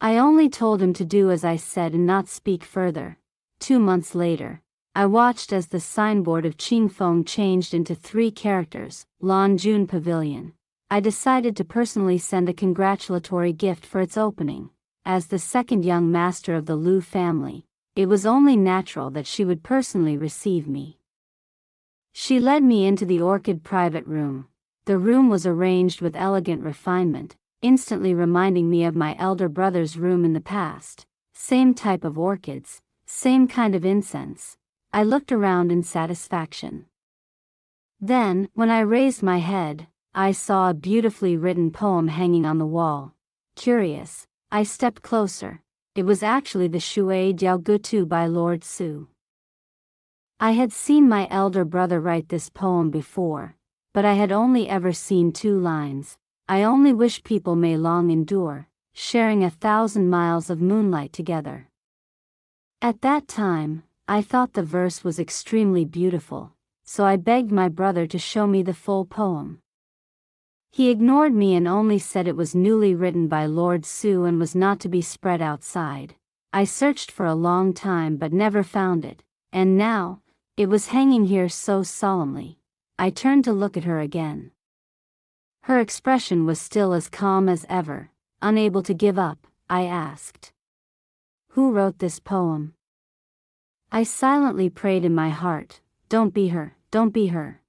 I only told him to do as I said and not speak further. 2 months later, I watched as the signboard of Qingfeng changed into 3 characters, Lanjun Pavilion. I decided to personally send a congratulatory gift for its opening. As the second young master of the Liu family, it was only natural that she would personally receive me. She led me into the orchid private room. The room was arranged with elegant refinement, instantly reminding me of my elder brother's room in the past. Same type of orchids, same kind of incense. I looked around in satisfaction. Then, when I raised my head, I saw a beautifully written poem hanging on the wall. Curious, I stepped closer. It was actually the Shui Diaogutu by Lord Su. I had seen my elder brother write this poem before, but I had only ever seen 2 lines. I only wish people may long endure, sharing 1,000 miles of moonlight together. At that time, I thought the verse was extremely beautiful, so I begged my brother to show me the full poem. He ignored me and only said it was newly written by Lord Sue and was not to be spread outside. I searched for a long time but never found it, and now, it was hanging here so solemnly. I turned to look at her again. Her expression was still as calm as ever. Unable to give up, I asked, "Who wrote this poem?" I silently prayed in my heart, "Don't be her, don't be her.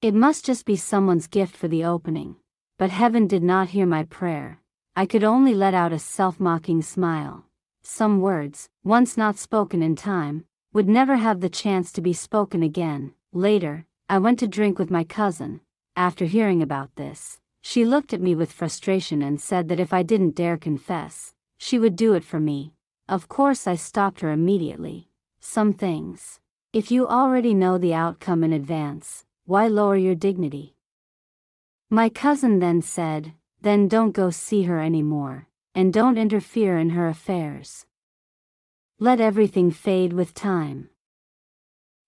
It must just be someone's gift for the opening." But heaven did not hear my prayer. I could only let out a self-mocking smile. Some words, once not spoken in time, would never have the chance to be spoken again. Later, I went to drink with my cousin. After hearing about this, she looked at me with frustration and said that if I didn't dare confess, she would do it for me. Of course I stopped her immediately. Some things, if you already know the outcome in advance, why lower your dignity? My cousin then said, "Then don't go see her anymore, and don't interfere in her affairs. Let everything fade with time."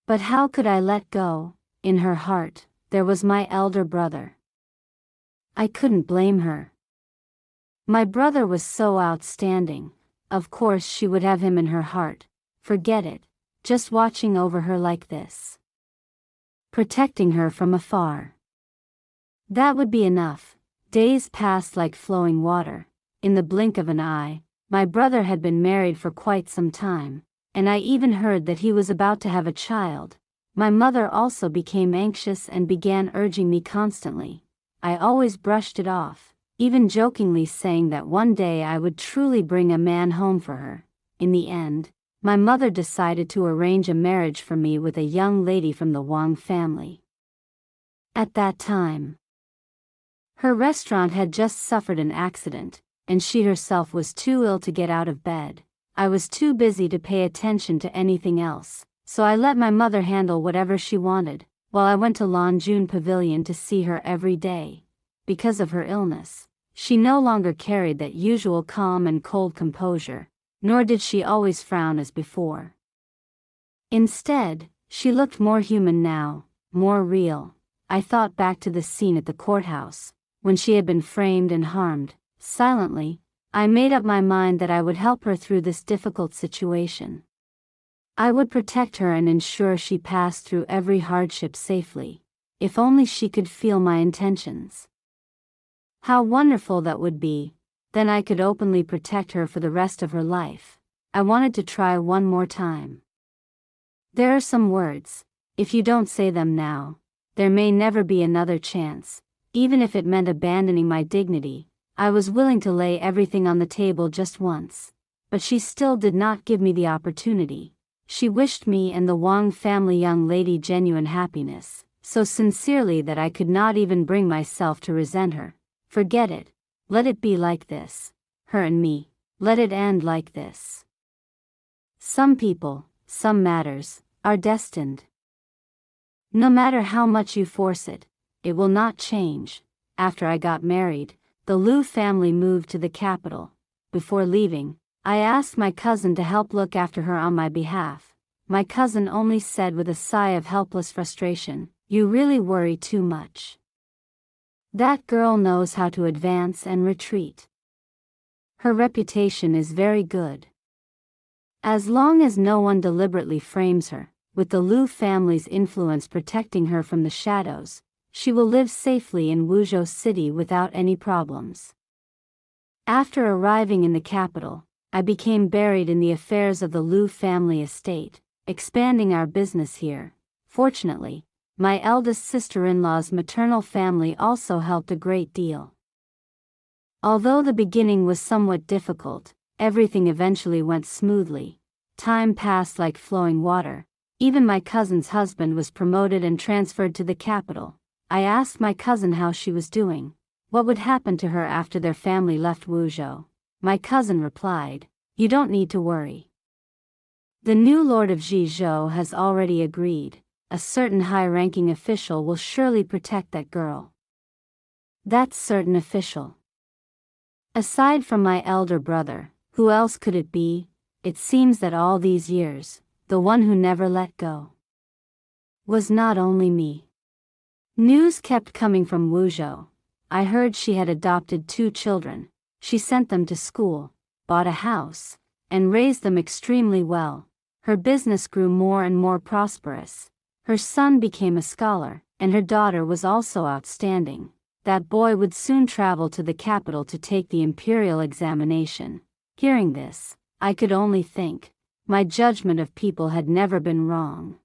But how could I let go? In her heart, there was my elder brother. I couldn't blame her. My brother was so outstanding, of course she would have him in her heart. Forget it, just watching over her like this. Protecting her from afar. That would be enough. Days passed like flowing water. In the blink of an eye, my brother had been married for quite some time, and I even heard that he was about to have a child. My mother also became anxious and began urging me constantly. I always brushed it off, even jokingly saying that one day I would truly bring a man home for her. In the end, my mother decided to arrange a marriage for me with a young lady from the Wang family. At that time, her restaurant had just suffered an accident, and she herself was too ill to get out of bed. I was too busy to pay attention to anything else, so I let my mother handle whatever she wanted, while I went to Longjun Pavilion to see her every day. Because of her illness, she no longer carried that usual calm and cold composure, nor did she always frown as before. Instead, she looked more human now, more real. I thought back to the scene at the courthouse, when she had been framed and harmed. Silently, I made up my mind that I would help her through this difficult situation. I would protect her and ensure she passed through every hardship safely. If only she could feel my intentions. How wonderful that would be. Then I could openly protect her for the rest of her life. I wanted to try one more time. There are some words, if you don't say them now, there may never be another chance. Even if it meant abandoning my dignity, I was willing to lay everything on the table just once. But she still did not give me the opportunity. She wished me and the Wang family young lady genuine happiness, so sincerely that I could not even bring myself to resent her. Forget it. Let it be like this. Her and me. Let it end like this. Some people, some matters, are destined. No matter how much you force it, it will not change. After I got married, the Liu family moved to the capital. Before leaving, I asked my cousin to help look after her on my behalf. My cousin only said with a sigh of helpless frustration, "You really worry too much. That girl knows how to advance and retreat. Her reputation is very good. As long as no one deliberately frames her, with the Liu family's influence protecting her from the shadows, she will live safely in Wuzhou City without any problems." After arriving in the capital, I became buried in the affairs of the Liu family estate, expanding our business here. Fortunately, my eldest sister-in-law's maternal family also helped a great deal. Although the beginning was somewhat difficult, everything eventually went smoothly. Time passed like flowing water. Even my cousin's husband was promoted and transferred to the capital. I asked my cousin how she was doing, what would happen to her after their family left Wuzhou. My cousin replied, "You don't need to worry. The new lord of Jizhou has already agreed. A certain high-ranking official will surely protect that girl." That certain official. Aside from my elder brother, who else could it be? It seems that all these years, the one who never let go was not only me. News kept coming from Wuzhou. I heard she had adopted 2 children. She sent them to school, bought a house, and raised them extremely well. Her business grew more and more prosperous. Her son became a scholar, and her daughter was also outstanding. That boy would soon travel to the capital to take the imperial examination. Hearing this, I could only think, my judgment of people had never been wrong.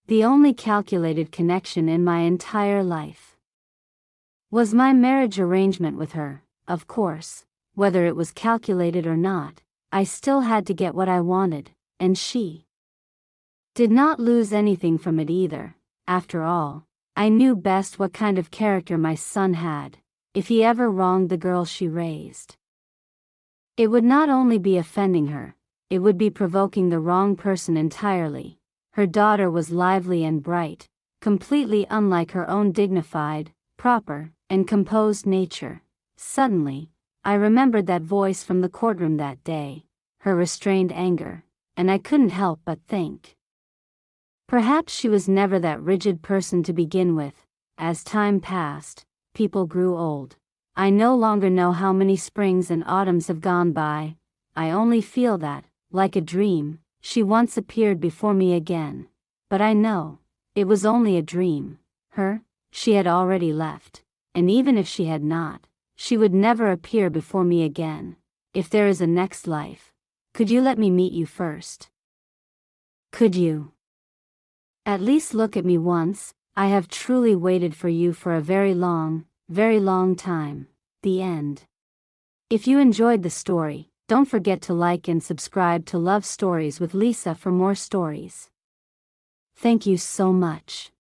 The only calculated connection in my entire life was my marriage arrangement with her. Of course, whether it was calculated or not, I still had to get what I wanted, and she did not lose anything from it either. After all, I knew best what kind of character my son had. If he ever wronged the girl she raised, it would not only be offending her, it would be provoking the wrong person entirely. Her daughter was lively and bright, completely unlike her own dignified, proper, and composed nature. Suddenly, I remembered that voice from the courtroom that day, her restrained anger, and I couldn't help but think, perhaps she was never that rigid person to begin with. As time passed, people grew old. I no longer know how many springs and autumns have gone by. I only feel that, like a dream, she once appeared before me again. But I know, it was only a dream. She had already left, and even if she had not, she would never appear before me again. If there is a next life, could you let me meet you first? Could you at least look at me once? I have truly waited for you for a very long time. The end. If you enjoyed the story, don't forget to like and subscribe to Love Stories with Lisa for more stories. Thank you so much.